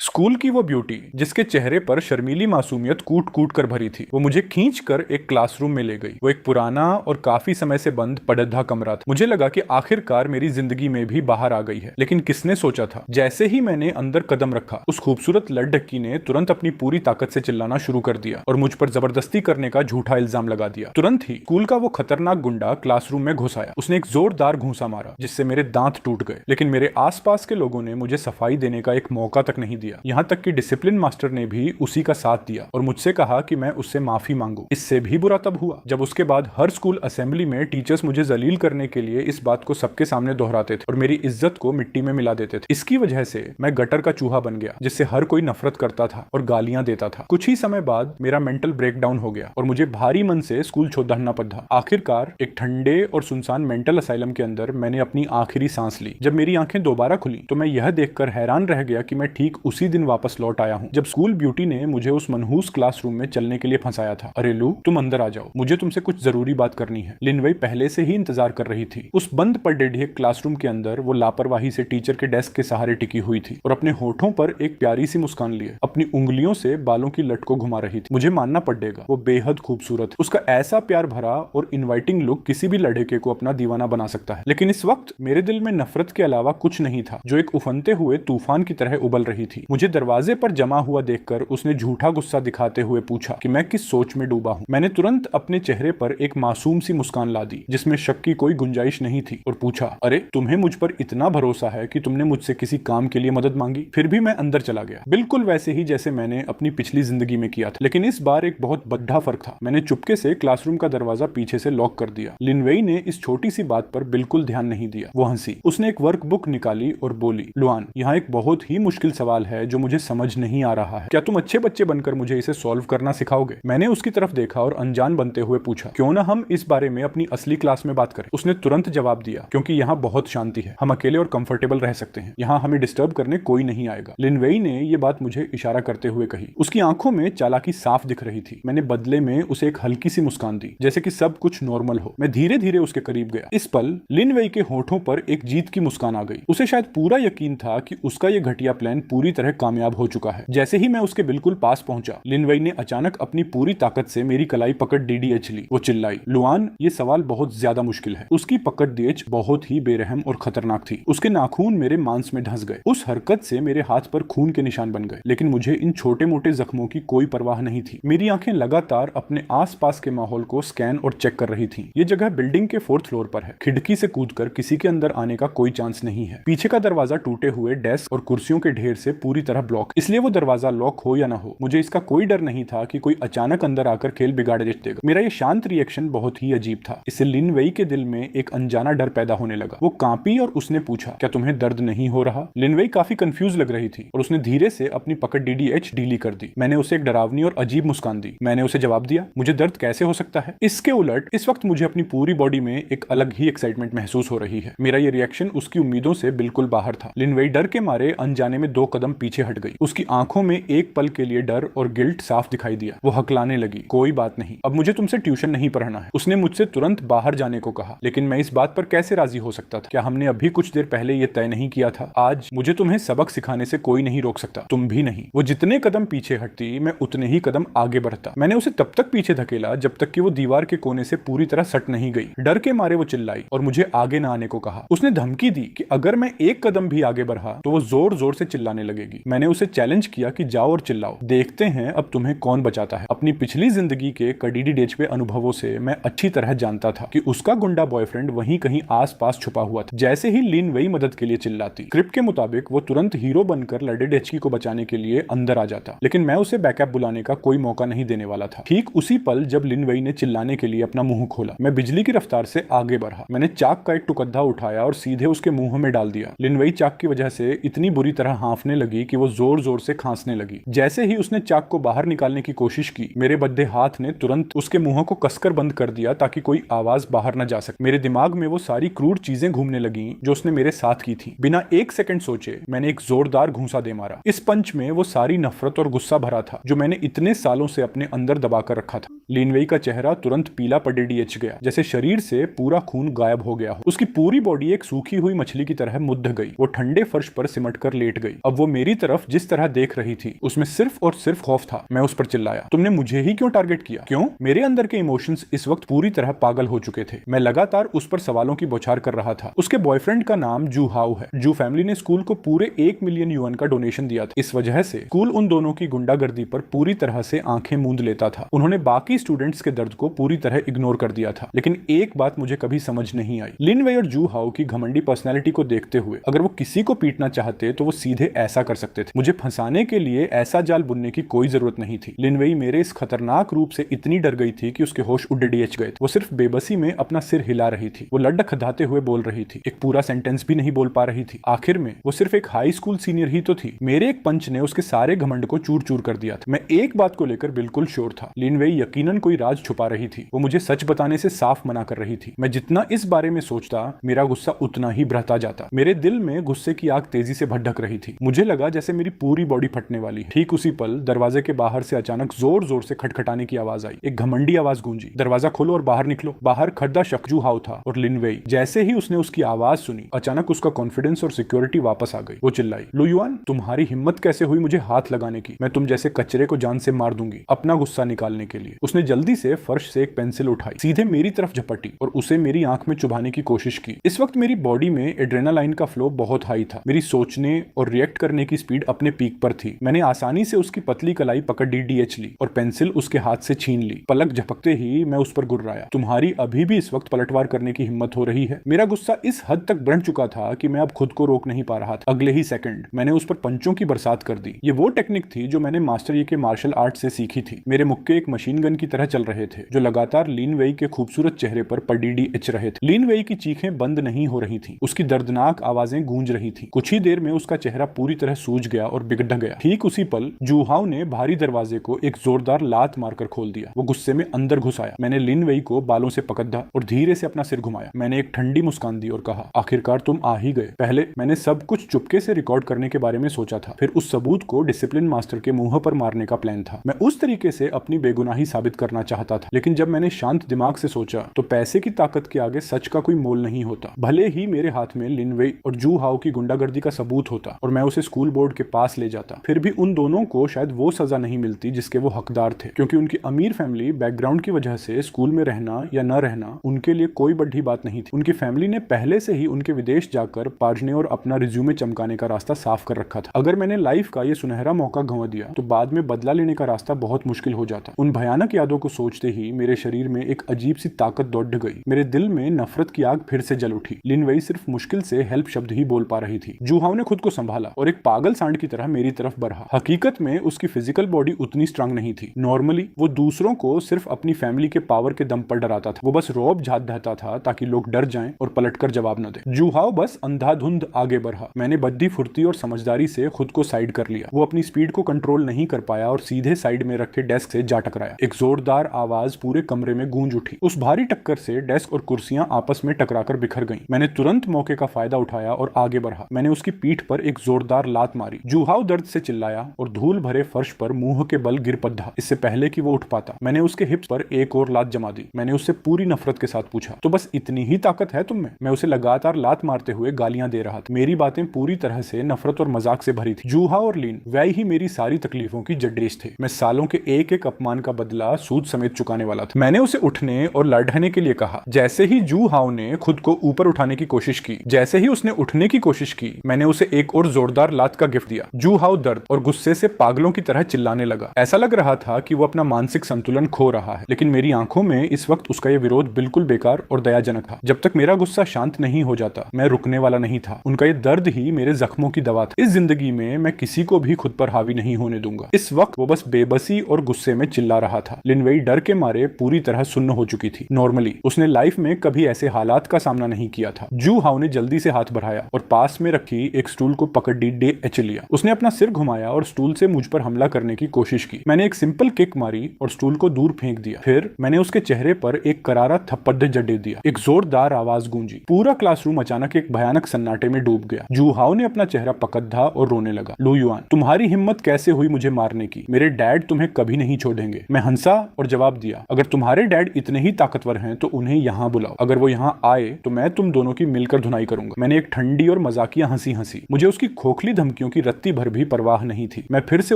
School की वो beauty जिसके चेहरे पर शर्मीली मासूमियत कूट कूट कर भरी थी, वो मुझे खींच कर एक क्लासरूम में ले गई। वो एक पुराना और काफी समय से बंद पड़द्धा कमरा था। मुझे लगा कि आखिरकार मेरी जिंदगी में भी बाहर आ गई है, लेकिन किसने सोचा था। जैसे ही मैंने अंदर कदम रखा, उस खूबसूरत लड़की ने तुरंत अपनी पूरी ताकत से चिल्लाना शुरू कर दिया और मुझ पर जबरदस्ती करने का झूठा इल्जाम लगा दिया। तुरंत ही स्कूल का वो खतरनाक गुंडा क्लासरूम में घुस आया। उसने एक जोरदार घूंसा मारा जिससे मेरे दांत टूट गए, लेकिन मेरे आसपास के लोगों ने मुझे सफाई देने का एक मौका तक नहीं दिया। यहाँ तक कि डिसिप्लिन मास्टर ने भी उसी का साथ दिया और मुझसे कहा कि मैं उससे माफी मांगू। इससे भी बुरा तब हुआ जब उसके बाद हर स्कूल असेंबली में टीचर्स मुझे जलील करने के लिए इस बात को सबके सामने दोहराते थे और मेरी इज्जत को मिट्टी में मिला देते थे। इसकी वजह से मैं गटर का चूहा बन गया जिससे हर कोई नफरत करता था और गालियां देता था। कुछ ही समय बाद मेरा मेंटल ब्रेकडाउन हो गया और मुझे भारी मन से स्कूल छोड़ना पड़ा। आखिरकार एक ठंडे और सुनसान मेंटल असाइलम के अंदर मैंने अपनी आखिरी सांस ली। जब मेरी आंखें दोबारा खुली तो मैं यह देखकर हैरान रह गया कि मैं ठीक उसी दिन वापस लौट आया हूँ जब स्कूल ब्यूटी ने मुझे उस मनहूस क्लासरूम में चलने के लिए फंसाया था। अरे लू, तुम अंदर आ जाओ, मुझे तुमसे कुछ जरूरी बात करनी है। लिनवई पहले से ही इंतजार कर रही थी। उस बंद पड़े क्लासरूम के अंदर वो लापरवाही से टीचर के डेस्क के सहारे टिकी हुई थी और अपने होठों पर एक प्यारी सी मुस्कान लिए अपनी उंगलियों से बालों की लट को घुमा रही थी। मुझे मानना पड़ेगा, वो बेहद खूबसूरत है। उसका ऐसा प्यार भरा और इनवाइटिंग लुक किसी भी लड़के को अपना दीवाना बना सकता है। लेकिन इस वक्त मेरे दिल में नफरत के अलावा कुछ नहीं था, जो एक उफनते हुए तूफान की तरह उबल रही थी। मुझे दरवाजे पर जमा हुआ देखकर उसने झूठा गुस्सा दिखाते हुए पूछा कि मैं किस सोच में डूबा हूं। मैंने तुरंत अपने चेहरे पर एक मासूम सी मुस्कान ला दी जिसमें शक की कोई गुंजाइश नहीं थी और पूछा, अरे तुम्हें मुझ पर इतना भरोसा है कि तुमने मुझसे किसी काम के लिए मदद मांगी। फिर भी मैं अंदर चला गया, बिल्कुल वैसे ही जैसे मैंने अपनी पिछली जिंदगी में किया था। लेकिन इस बार एक बहुत बड़ा फर्क था। मैंने चुपके से क्लासरूम का दरवाजा पीछे से लॉक कर दिया। लिनवेई ने इस छोटी सी बात पर बिल्कुल ध्यान नहीं दिया। वो हंसी। उसने एक वर्कबुक निकाली और बोली, लुआन, यहाँ एक बहुत ही मुश्किल सवाल है जो मुझे समझ नहीं आ रहा है। क्या तुम अच्छे बच्चे बनकर मुझे इसे सॉल्व करना सिखाओगे? मैंने उसकी तरफ देखा और अनजान बनते हुए पूछा, क्यों ना हम इस बारे में अपनी असली क्लास में बात करें। उसने तुरंत जवाब दिया, क्योंकि यहाँ बहुत शांति है, हम अकेले और कंफर्टेबल रह सकते हैं, यहाँ हमें डिस्टर्ब करने कोई नहीं आएगा। लिनवेई ने यह बात मुझे इशारा करते हुए कही। उसकी आंखों में चालाकी साफ दिख रही थी। मैंने बदले में उसे एक हल्की सी मुस्कान दी, जैसे कि सब कुछ नॉर्मल हो। मैं धीरे धीरे उसके करीब गया। इस पल लिनवेई के होठों पर एक जीत की मुस्कान आ गई। उसे शायद पूरा यकीन था कि उसका यह घटिया प्लान पूरी तरह कामयाब हो चुका है। जैसे ही मैं उसके बिल्कुल पास पहुंचा, लिनवेई ने अचानक अपनी पूरी ताकत से मेरी कलाई पकड़ डीडीएच ली। वो चिल्लाई, लुआन, ये सवाल बहुत ज्यादा मुश्किल है। उसकी पकड़ डीएच बहुत ही बेरहम और खतरनाक थी। उसके नाखून मेरे मांस में धंस गए। उस हरकत से मेरे हाथ पर खून के निशान बन गए, लेकिन मुझे इन छोटे मोटे जख्मों की कोई परवाह नहीं थी। मेरी आंखें लगातार अपने आसपास के माहौल को स्कैन और चेक कर रही थी। ये जगह बिल्डिंग के 4th फ्लोर पर है। खिड़की से कूदकर किसी के अंदर आने का कोई चांस नहीं है। पीछे का दरवाजा टूटे हुए डेस्क और कुर्सियों के ढेर से पूरी तरह ब्लॉक, इसलिए वो दरवाजा लॉक हो या ना हो, मुझे इसका कोई डर नहीं था कि कोई अचानक अंदर आकर खेल बिगाड़ देगा। मेरा ये शांत रिएक्शन बहुत ही अजीब था। इससे लिनवेई के दिल में एक अनजाना डर पैदा होने लगा। वो कांपी और उसने पूछा, क्या तुम्हें दर्द नहीं हो रहा? लिनवेई काफी कंफ्यूज लग रही थी और उसने धीरे से अपनी पकड़ डीडीएच ढीली कर दी। मैंने उसे एक डरावनी और अजीब मुस्कान दी। मैंने उसे जवाब दिया, मुझे दर्द कैसे हो सकता है? इसके उलट इस वक्त मुझे अपनी पूरी बॉडी में एक अलग ही एक्साइटमेंट महसूस हो रही है। मेरा ये रिएक्शन उसकी उम्मीदों से बिल्कुल बाहर था। लिनवेई डर के मारे अनजाने में 2 कदम पीछे हट गई। उसकी आंखों में एक पल के लिए डर और गिल्ट साफ दिखाई दिया। वो हकलाने लगी, कोई बात नहीं, अब मुझे तुमसे ट्यूशन नहीं पढ़ना है। उसने मुझसे तुरंत बाहर जाने को कहा, लेकिन मैं इस बात पर कैसे राजी हो सकता था? क्या हमने अभी कुछ देर पहले यह तय नहीं किया था? आज मुझे तुम्हें सबक सिखाने से कोई नहीं रोक सकता, तुम भी नहीं। वो जितने कदम पीछे हटती, मैं उतने ही कदम आगे बढ़ता। मैंने उसे तब तक पीछे धकेला जब तक कि वो दीवार के कोने से पूरी तरह सट नहीं गई। डर के मारे वो चिल्लाई और मुझे आगे न आने को कहा। उसने धमकी दी कि अगर मैं एक कदम भी आगे बढ़ा तो वो जोर जोर से चिल्लाने लगेगी। मैंने उसे चैलेंज किया कि जाओ और चिल्लाओ, देखते हैं अब तुम्हें कौन बचाता है। अपनी पिछली जिंदगी के कड़ीडी डेच पे अनुभवों से मैं अच्छी तरह जानता था कि उसका गुंडा बॉयफ्रेंड वहीं कहीं आसपास छुपा हुआ था। जैसे ही लिनवेई मदद के लिए चिल्लाती, स्क्रिप्ट के मुताबिक वो तुरंत हीरो बनकर लड़े डेचकी को बचाने के लिए अंदर आ जाता, लेकिन मैं उसे बैकअप बुलाने का कोई मौका नहीं देने वाला था। ठीक उसी पल जब लिनवेई ने चिल्लाने के लिए अपना मुंह खोला, मैं बिजली की रफ्तार से आगे बढ़ा। मैंने चाक का एक टुकड़ा उठाया और सीधे उसके मुंह में डाल दिया। लिनवेई चाक की वजह से इतनी बुरी तरह हांफने लगी कि वो जोर जोर से खांसने लगी। जैसे ही उसने चाक को बाहर निकालने की कोशिश की, मेरे बद्धे हाथ ने तुरंत उसके मुंह को कसकर बंद कर दिया ताकि कोई आवाज बाहर न जा सके। मेरे दिमाग में वो सारी क्रूर चीजें घूमने लगी जो उसने मेरे साथ की थी। बिना 1 सेकंड सोचे मैंने एक जोरदार घूंसा दे मारा। इस पंच में वो सारी नफरत और गुस्सा भरा था जो मैंने इतने सालों से अपने अंदर दबाकर रखा था। लिनवेई का चेहरा तुरंत पीला पड़ेडीएच गया, जैसे शरीर से पूरा खून गायब हो गया हो। उसकी पूरी बॉडी एक सूखी हुई मछली की तरह मुद्द गई। वो ठंडे फर्श पर सिमट कर लेट गई। अब वो मेरी मेरी तरफ जिस तरह देख रही थी उसमें सिर्फ और सिर्फ खौफ था। मैं उस पर चिल्लाया, तुमने मुझे ही क्यों टारगेट किया? क्यों? मेरे अंदर के इमोशंस इस वक्त पूरी तरह पागल हो चुके थे। मैं लगातार उस पर सवालों की बौछार कर रहा था। उसके बॉयफ्रेंड का नाम जू हाउ है। जू फैमिली ने स्कूल को पूरे 1 मिलियन युआन का डोनेशन दिया था। इस वजह से स्कूल उन दोनों की गुंडागर्दी पर पूरी तरह से आंखें मूंद लेता था। उन्होंने बाकी स्टूडेंट्स के दर्द को पूरी तरह इग्नोर कर दिया था। लेकिन एक बात मुझे कभी समझ नहीं आई, लिन वेई और जू हाउ की घमंडी पर्सनैलिटी को देखते हुए अगर वो किसी को पीटना चाहते तो वो सीधे ऐसा कर सकते थे। मुझे फंसाने के लिए ऐसा जाल बुनने की कोई जरूरत नहीं थी। लिन वेई मेरे इस खतरनाक रूप से इतनी डर गई थी कि उसके होश उड़ेच गए थे। वो सिर्फ बेबसी में अपना सिर हिला रही थी। वो लड्ड खदाते हुए बोल रही थी, एक पूरा सेंटेंस भी नहीं बोल पा रही थी। आखिर में वो सिर्फ एक हाई स्कूल सीनियर ही तो थी। मेरे एक पंच ने उसके सारे घमंड को चूर चूर कर दिया था। मैं एक बात को लेकर बिल्कुल श्योर था, लिन वेई यकीनन कोई राज छुपा रही थी। वो मुझे सच बताने से साफ मना कर रही थी। मैं जितना इस बारे में सोचता मेरा गुस्सा उतना ही बढ़ता जाता। मेरे दिल में गुस्से की आग तेजी से भड़क रही थी। मुझे लगा जैसे मेरी पूरी बॉडी फटने वाली है। ठीक उसी पल दरवाजे के बाहर से अचानक जोर जोर से खटखटाने की आवाज आई। एक घमंडी आवाज गूंजी, दरवाजा खोलो और बाहर निकलो। बाहर खड़दा शख्स जू हाउ था और लिन वेई। जैसे ही उसने उसकी आवाज सुनी अचानक उसका कॉन्फिडेंस और सिक्योरिटी वापस आ गई। वो चिल्लाई, लु युआन, तुम्हारी हिम्मत कैसे हुई मुझे हाथ लगाने की? मैं तुम जैसे कचरे को जान से मार दूंगी। अपना गुस्सा निकालने के लिए उसने जल्दी से फर्श से एक पेंसिल उठाई, सीधे मेरी तरफ झपटी और उसे मेरी आंख में चुभाने की कोशिश की। इस वक्त मेरी बॉडी में एड्रेनालाइन का फ्लो बहुत हाई था। मेरी सोचने और रिएक्ट करने की स्पीड अपने पीक पर थी। मैंने आसानी से उसकी पतली कलाई पकड़ डीडीएच ली और पेंसिल उसके हाथ से छीन ली। पलक झपकते ही मैं उस पर गुर्राया, तुम्हारी अभी भी इस वक्त पलटवार करने की हिम्मत हो रही है? मेरा गुस्सा इस हद तक बढ़ चुका था कि मैं अब खुद को रोक नहीं पा रहा था। अगले ही सेकंड मैंने उस पर पंचों की बरसात कर दी। ये वो टेक्निक थी जो मैंने मास्टर ये के मार्शल आर्ट से सीखी थी। मेरे मुक्के एक मशीन गन की तरह चल रहे थे जो लगातार लिन वेई के खूबसूरत चेहरे पर पडीडी एच रहे थे। लिन वेई की चीखें बंद नहीं हो रही थी, उसकी दर्दनाक आवाजें गूंज रही थी। कुछ ही देर में उसका चेहरा पूरी तरह सूज गया और बिगड़ गया। ठीक उसी पल जू हाउ ने भारी दरवाजे को एक जोरदार लात मारकर खोल दिया। वो गुस्से में अंदर घुस आया। मैंने लिन वेई को बालों से पकड़ा और धीरे से अपना सिर घुमाया। मैंने एक ठंडी मुस्कान दी और कहा, आखिरकार तुम आ ही गए। पहले मैंने सब कुछ चुपके से रिकॉर्ड करने के बारे में सोचा था, फिर उस सबूत को डिसिप्लिन मास्टर के मुंह पर मारने का प्लान था। मैं उस तरीके से अपनी बेगुनाही साबित करना चाहता था। लेकिन जब मैंने शांत दिमाग से सोचा तो पैसे की ताकत के आगे सच का कोई मोल नहीं होता। भले ही मेरे हाथ में लिन वेई और जू हाउ की गुंडागर्दी का सबूत होता और मैं उसे स्कूल बोर्ड के पास ले जाता, फिर भी उन दोनों को शायद वो सजा नहीं मिलती जिसके वो हकदार थे, क्योंकि उनकी अमीर फैमिली बैकग्राउंड की वजह से स्कूल में रहना या न रहना उनके लिए कोई बड़ी बात नहीं थी। उनकी फैमिली ने पहले से ही उनके विदेश जाकर पाजने और अपना रिज्यूमे चमकाने का रास्ता साफ कर रखा था। अगर मैंने लाइफ का ये सुनहरा मौका गंवा दिया तो बाद में बदला लेने का रास्ता बहुत मुश्किल हो जाता। उन भयानक यादों को सोचते ही मेरे शरीर में एक अजीब सी ताकत दौड़ गई। मेरे दिल में नफरत की आग फिर से जल उठी। लिन वेई सिर्फ मुश्किल से हेल्प शब्द ही बोल पा रही थी। जू हाउ ने खुद को संभाला और एक पागल सांड की तरह मेरी तरफ बढ़ा। हकीकत में उसकी फिजिकल बॉडी उतनी स्ट्रांग नहीं थी। नॉर्मली वो दूसरों को सिर्फ अपनी फैमिली के पावर के दम पर डराता था। वो बस रौब झाड़ देता था ताकि लोग डर जाएं और पलटकर जवाब न दें। जू हाउ बस अंधाधुंध आगे बढ़ा। मैंने बद्दी फुर्ती और समझदारी से खुद को साइड कर लिया। वो अपनी स्पीड को कंट्रोल नहीं कर पाया और सीधे साइड में रखे डेस्क से जा टकराया। एक जोरदार आवाज पूरे कमरे में गूंज उठी। उस भारी टक्कर से डेस्क और कुर्सियां आपस में टकराकर बिखर गईं। मैंने तुरंत मौके का फायदा उठाया और आगे बढ़ा। मैंने उसकी पीठ पर एक जोरदार लात मारी। जू हाउ दर्द से चिल्लाया और धूल भरे फर्श पर मुंह के बल गिर पड़ा। इससे पहले कि वो उठ पाता मैंने उसके हिप्स पर एक और लात जमा दी। मैंने उससे पूरी नफरत के साथ पूछा, तो बस इतनी ही ताकत है तुम में? मैं उसे लगातार लात मारते हुए गालियां दे रहा था। मेरी बातें पूरी तरह से नफरत और मजाक से भरी थी। जू हाउ और लिन वही ही मेरी सारी तकलीफों की जड्रेस थे। मैं सालों के एक एक अपमान का बदला सूद समेत चुकाने वाला था। मैंने उसे उठने और लड़ने के लिए कहा। जैसे ही जू हाउ ने खुद को ऊपर उठाने की कोशिश की, जैसे ही उसने उठने की कोशिश की, मैंने उसे एक और जोरदार लात का गिफ्ट दिया। जू हाउ दर्द और गुस्से से पागलों की तरह चिल्लाने लगा। ऐसा लग रहा था कि वो अपना मानसिक संतुलन खो रहा है। लेकिन मेरी आंखों में इस वक्त उसका ये विरोध बिल्कुल बेकार और दयाजनक था। जब तक मेरा गुस्सा शांत नहीं हो जाता मैं रुकने वाला नहीं था। उनका ये दर्द ही मेरे जख्मों की दवा था। इस जिंदगी में मैं किसी को भी खुद पर हावी नहीं होने दूंगा। इस वक्त वो बस बेबसी और गुस्से में चिल्ला रहा था। लिन वेई डर के मारे पूरी तरह सुन्न हो चुकी थी। नॉर्मली उसने लाइफ में कभी ऐसे हालात का सामना नहीं किया था। जू हाउ ने जल्दी से हाथ बढ़ाया और पास में रखी एक स्टूल को पकड़ डे एच लिया। उसने अपना सिर घुमाया और स्टूल से मुझ पर हमला करने की कोशिश की। मैंने एक सिंपल किक मारी और स्टूल को दूर फेंक दिया। फिर मैंने उसके चेहरे पर एक करारा थप्पड़ जड़े दिया। एक जोरदार आवाज गूंजी। पूरा क्लासरूम अचानक एक भयानक सन्नाटे में डूब गया। जू हाउ ने अपना चेहरा पकड़ा और रोने लगा। लु युआन, तुम्हारी हिम्मत कैसे हुई मुझे मारने की? मेरे डैड तुम्हें कभी नहीं छोड़ेंगे। मैं हंसा और जवाब दिया, अगर तुम्हारे डैड इतने ही ताकतवर हैं तो उन्हें यहाँ बुलाओ। अगर वो यहाँ आए तो मैं तुम दोनों की मिलकर धुनाई करूंगा। मैंने एक ठंडी और मजाकिया हंसी हंसी। मुझे उसकी खोखली धमकियों क्योंकि रत्ती भर भी परवाह नहीं थी। मैं फिर से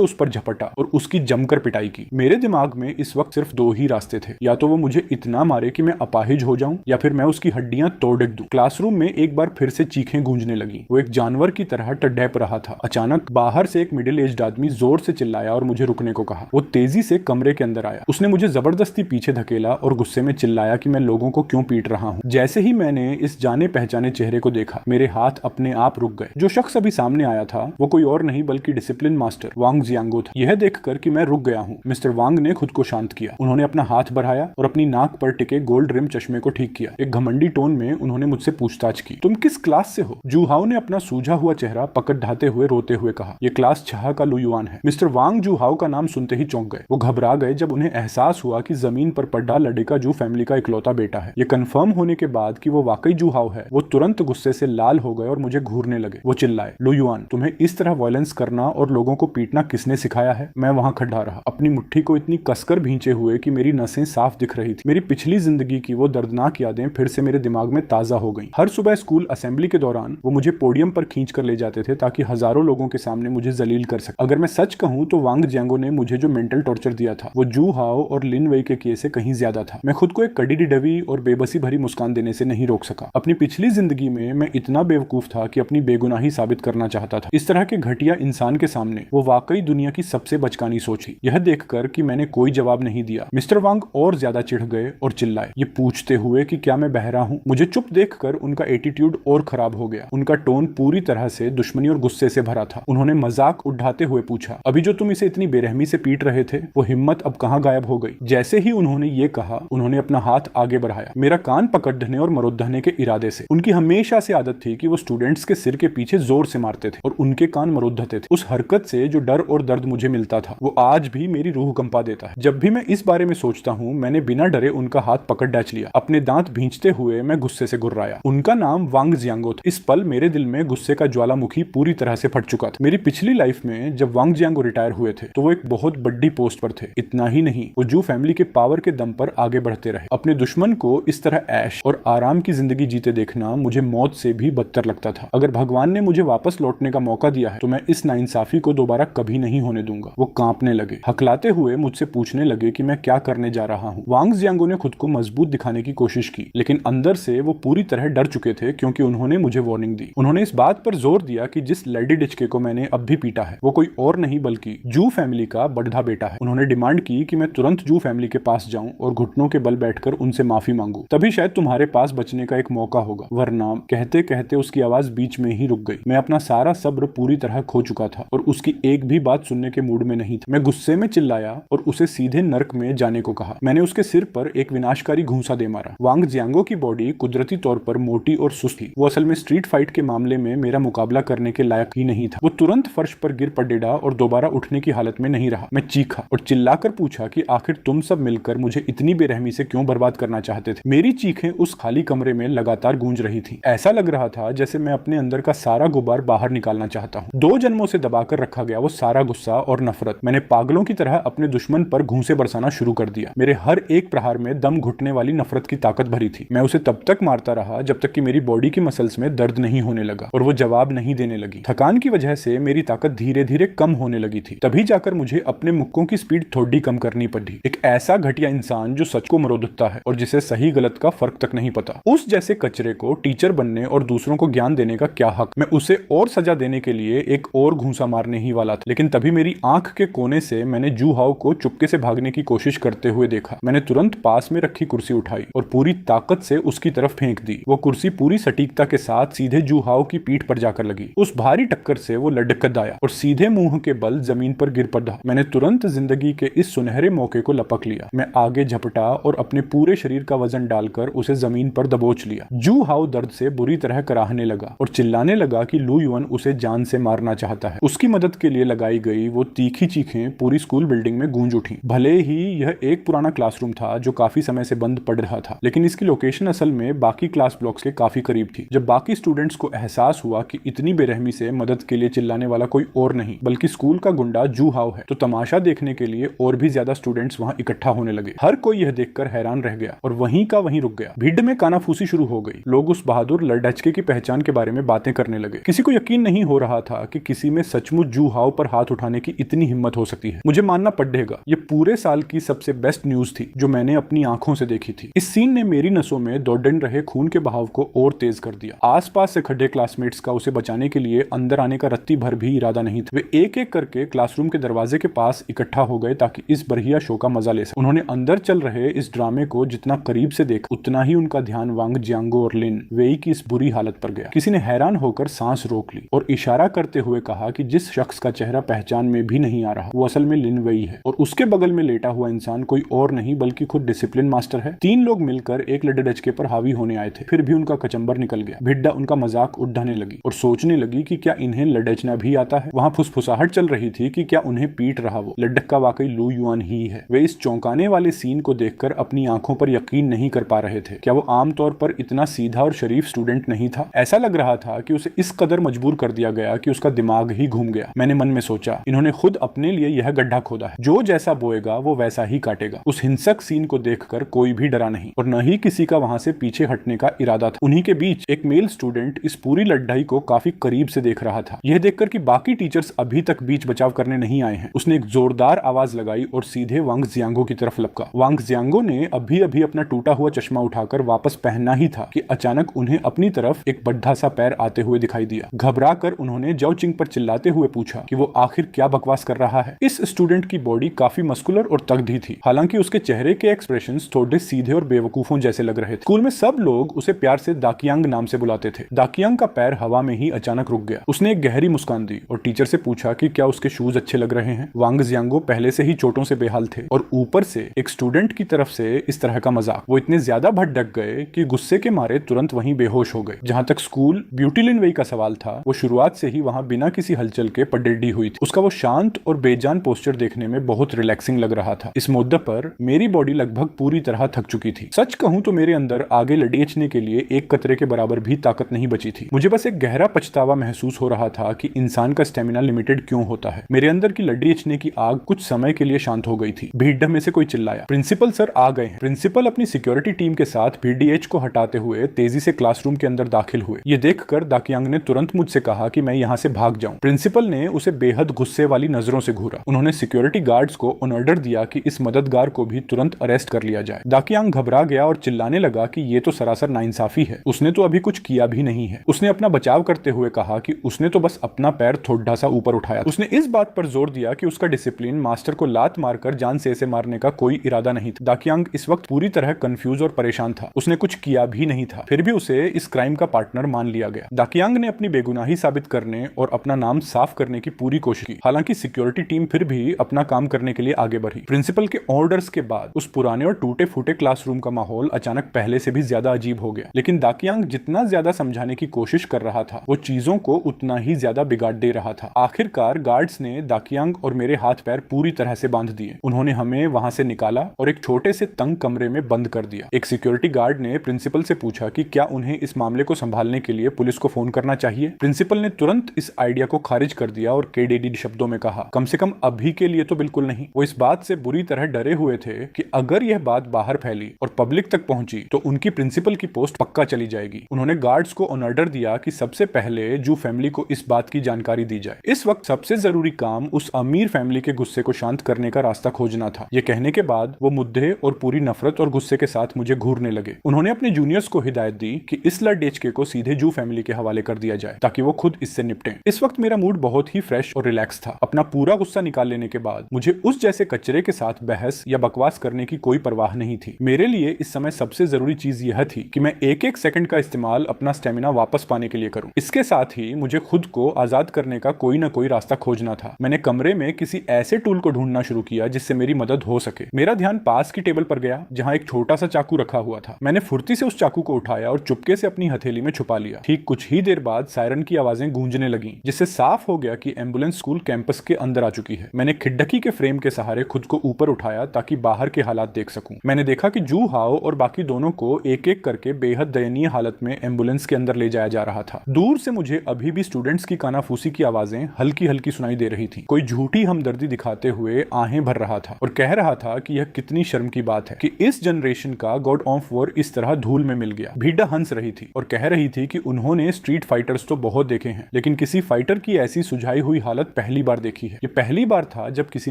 उस पर झपटा और उसकी जमकर पिटाई की। मेरे दिमाग में इस वक्त सिर्फ दो ही रास्ते थे, या तो वो मुझे इतना मारे कि मैं अपाहिज हो जाऊं, या फिर मैं उसकी हड्डियां तोड़ दूं। क्लासरूम में एक बार फिर से चीखें गूंजने लगी। वो एक जानवर की तरह टड्डैप रहा था। अचानक बाहर से एक मिडिल एज्ड आदमी जोर से चिल्लाया और मुझे रुकने को कहा। वो तेजी से कमरे के अंदर आया। उसने मुझे जबरदस्ती पीछे धकेला और गुस्से में चिल्लाया कि मैं लोगों को क्यों पीट रहा हूं। जैसे ही मैंने इस जाने पहचाने चेहरे को देखा, मेरे हाथ अपने आप रुक गए। जो शख्स अभी सामने आया था वो कोई और नहीं बल्कि डिसिप्लिन मास्टर वांग जियांगो था। यह देखकर कि मैं रुक गया हूं, मिस्टर वांग ने खुद को शांत किया। उन्होंने अपना हाथ बढ़ाया और अपनी नाक पर टिके गोल्ड रिम चश्मे को ठीक किया। एक घमंडी टोन में उन्होंने मुझसे पूछताछ की, तुम किस क्लास से हो? जू हाओ ने अपना सूझा हुआ चेहरा पकड़ ढाते हुए रोते हुए कहा, यह क्लास 6 का लू युआन है। मिस्टर वांग जू हाओ का नाम सुनते ही चौंक गए। वो घबरा गए जब उन्हें एहसास हुआ कि जमीन पर पड़ा लड़का जू फैमिली का इकलौता बेटा है। ये कंफर्म होने के बाद कि वो वाकई जू हाओ है, वो तुरंत गुस्से से लाल हो गए और मुझे घूरने लगे। वो चिल्लाए, लू युआन, तुम्हें इस तरह वायलेंस करना और लोगों को पीटना किसने सिखाया है? मैं वहां खड़ा रहा, अपनी मुट्ठी को इतनी कसकर भींचे हुए कि मेरी नसें साफ दिख रही थी। मेरी पिछली जिंदगी की वो दर्दनाक यादें फिर से मेरे दिमाग में ताजा हो गईं। हर सुबह स्कूल असेंबली के दौरान वो मुझे पोडियम पर खींच कर ले जाते थे ताकि हजारों लोगों के सामने मुझे जलील कर सके। अगर मैं सच कहूं तो वांग जियांगो ने मुझे जो मेंटल टॉर्चर दिया था वो जू हाओ और लिन वेई के केस से कहीं ज्यादा था। मैं खुद को एक कड़ी डवी और बेबसी भरी मुस्कान देने से नहीं रोक सका। अपनी पिछली जिंदगी में मैं इतना बेवकूफ था कि अपनी बेगुनाही साबित करना चाहता था। इस तरह के घटिया इंसान के सामने वो वाकई दुनिया की सबसे बचकानी सोच थी। यह देखकर कि मैंने कोई जवाब नहीं दिया, मिस्टर वांग और ज्यादा चिढ़ गए और चिल्लाए, ये पूछते हुए कि क्या मैं बहरा हूं। मुझे चुप देखकर उनका एटीट्यूड और खराब हो गया। उनका टोन पूरी तरह से दुश्मनी और गुस्से से भरा था। उन्होंने मजाक उड़ाते हुए पूछा, अभी जो तुम इसे इतनी बेरहमी से पीट रहे थे वो हिम्मत अब कहां गायब हो गई? जैसे ही उन्होंने ये कहा, उन्होंने अपना हाथ आगे बढ़ाया, मेरा कान पकड़ने और मरोड़ने के इरादे से। उनकी हमेशा से आदत थी कि वो स्टूडेंट्स के सिर के पीछे जोर से मारते थे और उनके कान मरोड़ते थे। उस हरकत से जो डर और दर्द मुझे मिलता था वो आज भी मेरी रूह कंपा देता है। जब भी मैं इस बारे में सोचता हूँ, मैंने बिना डरे उनका हाथ पकड़ डाच लिया। अपने दांत भींचते हुए मैं गुस्से से गुर्राया। उनका नाम वांग जियांगो था। इस पल मेरे दिल में गुस्से का ज्वालामुखी पूरी तरह से फट चुका था। मेरी पिछली लाइफ में जब वांग जियांगो रिटायर हुए थे तो वो एक बहुत बड़ी पोस्ट पर थे। इतना ही नहीं, वो जू फैमिली के पावर के दम पर आगे बढ़ते रहे। अपने दुश्मन को इस तरह ऐश और आराम की जिंदगी जीते देखना मुझे मौत से भी बदतर लगता था। अगर भगवान ने मुझे वापस लौटने का मौका दिया है तो मैं इस नाइंसाफी को दोबारा कभी नहीं होने दूंगा। वो कांपने लगे, हकलाते हुए मुझसे पूछने लगे कि मैं क्या करने जा रहा हूँ। वांग जियांगो ने खुद को मजबूत दिखाने की कोशिश की, लेकिन अंदर से वो पूरी तरह डर चुके थे क्योंकि उन्होंने मुझे वार्निंग दी। उन्होंने इस बात पर जोर दिया कि जिस लेडी डिचके को मैंने अब भी पीटा है वो कोई और नहीं बल्कि जू फैमिली का बड़धा बेटा है। उन्होंने डिमांड की कि मैं तुरंत जू फैमिली के पास जाऊं और घुटनों के बल बैठकर उनसे माफी मांगू, तभी शायद तुम्हारे पास बचने का एक मौका होगा, वरना। कहते कहते उसकी आवाज बीच में ही रुक गई। मैं अपना सारा सब्र पूरी तरह खो चुका था और उसकी एक भी बात सुनने के मूड में नहीं था। मैं गुस्से में चिल्लाया और उसे सीधे नर्क में जाने को कहा। मैंने उसके सिर पर एक विनाशकारी घूंसा दे मारा। वांग जियांगो की बॉडी कुदरती तौर पर मोटी और सुस्त थी। वो असल में स्ट्रीट फाइट के मामले में मेरा मुकाबला करने के लायक ही नहीं था। वो तुरंत फर्श पर गिर पड़ेगा और दोबारा उठने की हालत में नहीं रहा। मैं चीखा और चिल्लाकर पूछा कि आखिर तुम सब मिलकर मुझे इतनी बेरहमी से क्यों बर्बाद करना चाहते थे? मेरी चीखें उस खाली कमरे में लगातार गूंज रही थी। ऐसा लग रहा था जैसे मैं अपने अंदर का सारा गुबार बाहर निकालना चाहता हूँ। 2 जन्मों से दबाकर रखा गया वो सारा गुस्सा और नफरत मैंने पागलों की तरह अपने दुश्मन पर घूंसे बरसाना शुरू कर दिया। मेरे हर एक प्रहार में दम घुटने वाली नफरत की ताकत भरी थी। मैं उसे तब तक मारता रहा जब तक कि मेरी बॉडी की मसल्स में दर्द नहीं होने लगा और वो जवाब नहीं देने लगी। थकान की वजह से मेरी ताकत धीरे धीरे कम होने लगी थी। तभी जाकर मुझे अपने मुक्कों की स्पीड थोड़ी कम करनी पड़ी। एक ऐसा घटिया इंसान जो सच को मरोड़ता है और जिसे सही गलत का फर्क तक नहीं पता, उस जैसे कचरे को टीचर बनने और दूसरों को ज्ञान देने का क्या हक? मैं उसे और सजा देने के लिए एक और घूंसा मारने ही वाला था, लेकिन तभी मेरी आंख के कोने से मैंने जू हाओ को चुपके से भागने की कोशिश करते हुए देखा। मैंने तुरंत पास में रखी कुर्सी उठाई और पूरी ताकत से उसकी तरफ फेंक दी। वो कुर्सी पूरी सटीकता के साथ सीधे जू हाओ की पीठ पर जाकर लगी। उस भारी टक्कर से वो लड़खड़ आया और सीधे मुंह के बल जमीन पर गिर पड़ा। मैंने तुरंत जिंदगी के इस सुनहरे मौके को लपक लिया। मैं आगे झपटा और अपने पूरे शरीर का वजन डालकर उसे जमीन पर दबोच लिया। जू हाओ दर्द से बुरी तरह कराहने लगा और चिल्लाने लगा कि लू युआन उसे जान से मारना चाहता है। उसकी मदद के लिए लगाई गई वो तीखी चीखें पूरी स्कूल बिल्डिंग में गूंज उठी। भले ही यह एक पुराना क्लासरूम था जो काफी समय से बंद पड़ रहा था, लेकिन इसकी लोकेशन असल में बाकी क्लास ब्लॉक्स के काफी करीब थी। जब बाकी स्टूडेंट्स को एहसास हुआ कि इतनी बेरहमी से मदद के लिए चिल्लाने वाला कोई और नहीं बल्कि स्कूल का गुंडा जू हाओ है, तो तमाशा देखने के लिए और भी ज्यादा स्टूडेंट्स वहां इकट्ठा होने लगे। हर कोई यह देखकर हैरान रह गया और वहीं का वहीं रुक गया। भीड़ में कानाफूसी शुरू हो गई। लोग उस बहादुर लड़ाचके की पहचान के बारे में बातें करने लगे। किसी को यकीन नहीं हो रहा रहा था कि किसी में सचमुच जू हाओ पर हाथ उठाने की इतनी हिम्मत हो सकती है। मुझे मानना पड़ेगा, ये पूरे साल की सबसे बेस्ट न्यूज थी जो मैंने अपनी आंखों से देखी थी। इस सीन ने मेरी नसों में दौड़न रहे खून के बहाव को और तेज कर दिया। आसपास से खड़े क्लासमेट्स का उसे बचाने के लिए अंदर आने का रत्ती भर भी इरादा नहीं था। वे एक एक करके क्लासरूम के दरवाजे के पास इकट्ठा हो गए ताकि इस बढ़िया शो का मजा ले सके। उन्होंने अंदर चल रहे इस ड्रामे को जितना करीब से देखा, उतना ही उनका ध्यान वांग जियांगो और लिन वेई की इस बुरी हालत पर गया। किसी ने हैरान होकर सांस रोक ली और इशारा करते हुए कहा कि जिस शख्स का चेहरा पहचान में भी नहीं आ रहा वो असल में लिन वेई है और उसके बगल में लेटा हुआ इंसान कोई और नहीं बल्कि खुद डिसिप्लिन मास्टर है। तीन लोग मिलकर एक लड़के पर हावी होने आए थे, फिर भी उनका कचंबर निकल गया। भिड्डा उनका मजाक उड़ाने लगी और सोचने लगी कि क्या इन्हें लड़ना भी आता है। वहां फुसफुसाहट चल रही थी कि क्या उन्हें पीट रहा वो लड़का वाकई लू युआन ही है। वे इस चौंकाने वाले सीन को देखकर अपनी आंखों पर यकीन नहीं कर पा रहे थे। क्या वो आमतौर पर इतना सीधा और शरीफ स्टूडेंट नहीं था? ऐसा लग रहा था कि उसे इस कदर मजबूर कर दिया गया कि उसका दिमाग ही घूम गया। मैंने मन में सोचा, इन्होंने खुद अपने लिए यह गड्ढा खोदा है, जो जैसा बोएगा वो वैसा ही काटेगा। उस हिंसक सीन को देखकर कोई भी डरा नहीं और न ही किसी का वहां से पीछे हटने का इरादा था। उन्हीं के बीच एक मेल स्टूडेंट इस पूरी लड़ाई को काफी करीब से देख रहा था। यह देखकर कि बाकी टीचर्स अभी तक बीच बचाव करने नहीं आए हैं, उसने एक जोरदार आवाज लगाई और सीधे वांग जियांगो की तरफ लपका। वांग जियांगो ने अभी अभी अपना टूटा हुआ चश्मा उठाकर वापस पहनना ही था कि अचानक उन्हें अपनी तरफ एक बड्ढा सा पैर आते हुए दिखाई दिया। घबरा कर उन्होंने जाओ चिंग पर चिल्लाते हुए पूछा कि वो आखिर क्या बकवास कर रहा है। इस स्टूडेंट की बॉडी काफी मस्कुलर और तगड़ी थी, हालांकि उसके चेहरे के एक्सप्रेशंस थोड़े सीधे और बेवकूफों जैसे लग रहे थे। स्कूल में सब लोग उसे प्यार से दाकियांग नाम से बुलाते थे। दाकियांग का पैर हवा में ही अचानक रुक गया। उसने एक गहरी मुस्कान दी और टीचर से पूछा कि क्या उसके शूज अच्छे लग रहे हैं। वांग जियांगो पहले से ही चोटों से बेहाल थे और ऊपर से एक स्टूडेंट की तरफ से इस तरह का मजाक। वो इतने ज्यादा भटक गए कि गुस्से के मारे तुरंत वहीं बेहोश हो गए। जहां तक स्कूल ब्यूटी लिन वेई का सवाल था, वो शुरुआत से ही वहां बिना किसी हलचल के पडेढ़ी हुई थी। उसका वो शांत और बेजान पोस्चर देखने में बहुत रिलैक्सिंग लग रहा था। इस मुद्दे पर मेरी बॉडी लगभग पूरी तरह थक चुकी थी। सच कहूं तो मेरे अंदर आगे लड़ेचने के लिए एक कतरे के बराबर भी ताकत नहीं बची थी। मुझे बस एक गहरा पछतावा महसूस हो रहा था कि इंसान का स्टेमिना लिमिटेड क्यों होता है। मेरे अंदर की लड़ेचने की आग कुछ समय के लिए शांत हो गई थी। भीड़ में से कोई चिल्लाया, प्रिंसिपल सर आ गए हैं। प्रिंसिपल अपनी सिक्योरिटी टीम के साथ पीडीएच को हटाते हुए तेजी से क्लासरूम के अंदर दाखिल हुए। ये देखकर दाकियांग ने तुरंत मुझसे कहा कि मैं यहाँ से भाग जाऊं। प्रिंसिपल ने उसे बेहद गुस्से वाली नजरों से घूरा। उन्होंने सिक्योरिटी गार्ड्स को ऑर्डर दिया कि इस मददगार को भी तुरंत अरेस्ट कर लिया जाए। दाकियांग घबरा गया और चिल्लाने लगा कि ये तो सरासर नाइंसाफी है, उसने तो अभी कुछ किया भी नहीं है। उसने अपना बचाव करते हुए कहा कि उसने तो बस अपना पैर थोड़ा सा ऊपर उठाया। उसने इस बात पर जोर दिया कि उसका डिसिप्लिन मास्टर को लात मारकर जान से मारने का कोई इरादा नहीं था। दाकियांग इस वक्त पूरी तरह कंफ्यूज और परेशान था। उसने कुछ किया भी नहीं था, फिर भी उसे इस क्राइम का पार्टनर मान लिया गया। दाकियांग ने अपनी बेगुनाही साबित करने और अपना नाम साफ करने की पूरी कोशिश की। हालांकि सिक्योरिटी टीम फिर भी अपना काम करने के लिए आगे बढ़ी। प्रिंसिपल के ऑर्डर्स के बाद उस पुराने और टूटे फूटे क्लासरूम का माहौल अचानक पहले से भी ज्यादा अजीब हो गया। लेकिन दाकियांग जितना ज्यादा समझाने की कोशिश कर रहा था, वो चीजों को उतना ही ज्यादा बिगाड़ दे रहा था। आखिरकार गार्ड्स ने दाकियांग और मेरे हाथ पैर पूरी तरह से बांध दिए। उन्होंने हमें वहां से निकाला और एक छोटे से तंग कमरे में बंद कर दिया। एक सिक्योरिटी गार्ड ने प्रिंसिपल से पूछा कि क्या उन्हें इस मामले को संभालने के लिए पुलिस को फोन करना चाहिए। प्रिंसिपल ने तुरंत इस आइडिया को खारिज कर दिया और केडेडी शब्दों में कहा, कम से कम अभी के लिए तो बिल्कुल नहीं। वो इस बात से बुरी तरह डरे हुए थे कि अगर यह बात बाहर फैली और पब्लिक तक पहुंची तो उनकी प्रिंसिपल की पोस्ट पक्का चली जाएगी। उन्होंने गार्ड्स को ऑर्डर दिया कि सबसे पहले जू फैमिली को इस बात की जानकारी दी जाए। इस वक्त सबसे जरूरी काम उस अमीर फैमिली के गुस्से को शांत करने का रास्ता खोजना था। यह कहने के बाद वो मुद्दे और पूरी नफरत और गुस्से के साथ मुझे घूरने लगे। उन्होंने अपने जूनियर्स को हिदायत दी कि इस लड़ेचके को सीधे जू फैमिली के हवाले कर दिया जाए ताकि वो खुद इससे निपटें। इस वक्त मेरा मूड बहुत ही फ्रेश और रिलैक्स था। अपना पूरा गुस्सा निकाल लेने के बाद मुझे उस जैसे कचरे के साथ बहस या बकवास करने की कोई परवाह नहीं थी। मेरे लिए इस समय सबसे जरूरी चीज यह थी कि मैं एक एक सेकंड का इस्तेमाल अपना स्टेमिना वापस पाने के लिए करूं। इसके साथ ही मुझे खुद को आजाद करने का कोई ना कोई रास्ता खोजना था। मैंने कमरे में किसी ऐसे टूल को ढूंढना शुरू किया जिससे मेरी मदद हो सके। मेरा ध्यान पास की टेबल पर गया जहां एक छोटा सा चाकू रखा हुआ था। मैंने फुर्ती से उस चाकू को उठाया और चुपके से अपनी हथेली में छुपा लिया। ठीक कुछ ही देर बाद सायरन की आवाजें गूंजने लगीं, जिससे साफ हो गया कि एम्बुलेंस स्कूल कैंपस के अंदर आ चुकी है। मैंने खिड़की के फ्रेम के सहारे खुद को ऊपर उठाया ताकि बाहर के हालात देख सकूं। मैंने देखा कि जू हाओ और बाकी दोनों को एक एक करके बेहद दयनीय हालत में एम्बुलेंस के अंदर ले जाया जा रहा था। दूर से मुझे अभी भी स्टूडेंट्स की कानाफूसी की आवाजें हल्की हल्की सुनाई दे रही थी। कोई झूठी हमदर्दी दिखाते हुए आहें भर रहा था और कह रहा था कि यह कितनी शर्म की बात है कि इस जनरेशन का गॉड ऑफ वॉर इस तरह धूल में मिल गया। भीड़ा हंस रही थी और कह रही थी कि उन्होंने स्ट्रीट फाइटर्स तो बहुत देखे हैं, लेकिन लेकिन किसी फाइटर की ऐसी सुझाई हुई हालत पहली बार देखी है। ये पहली बार था जब किसी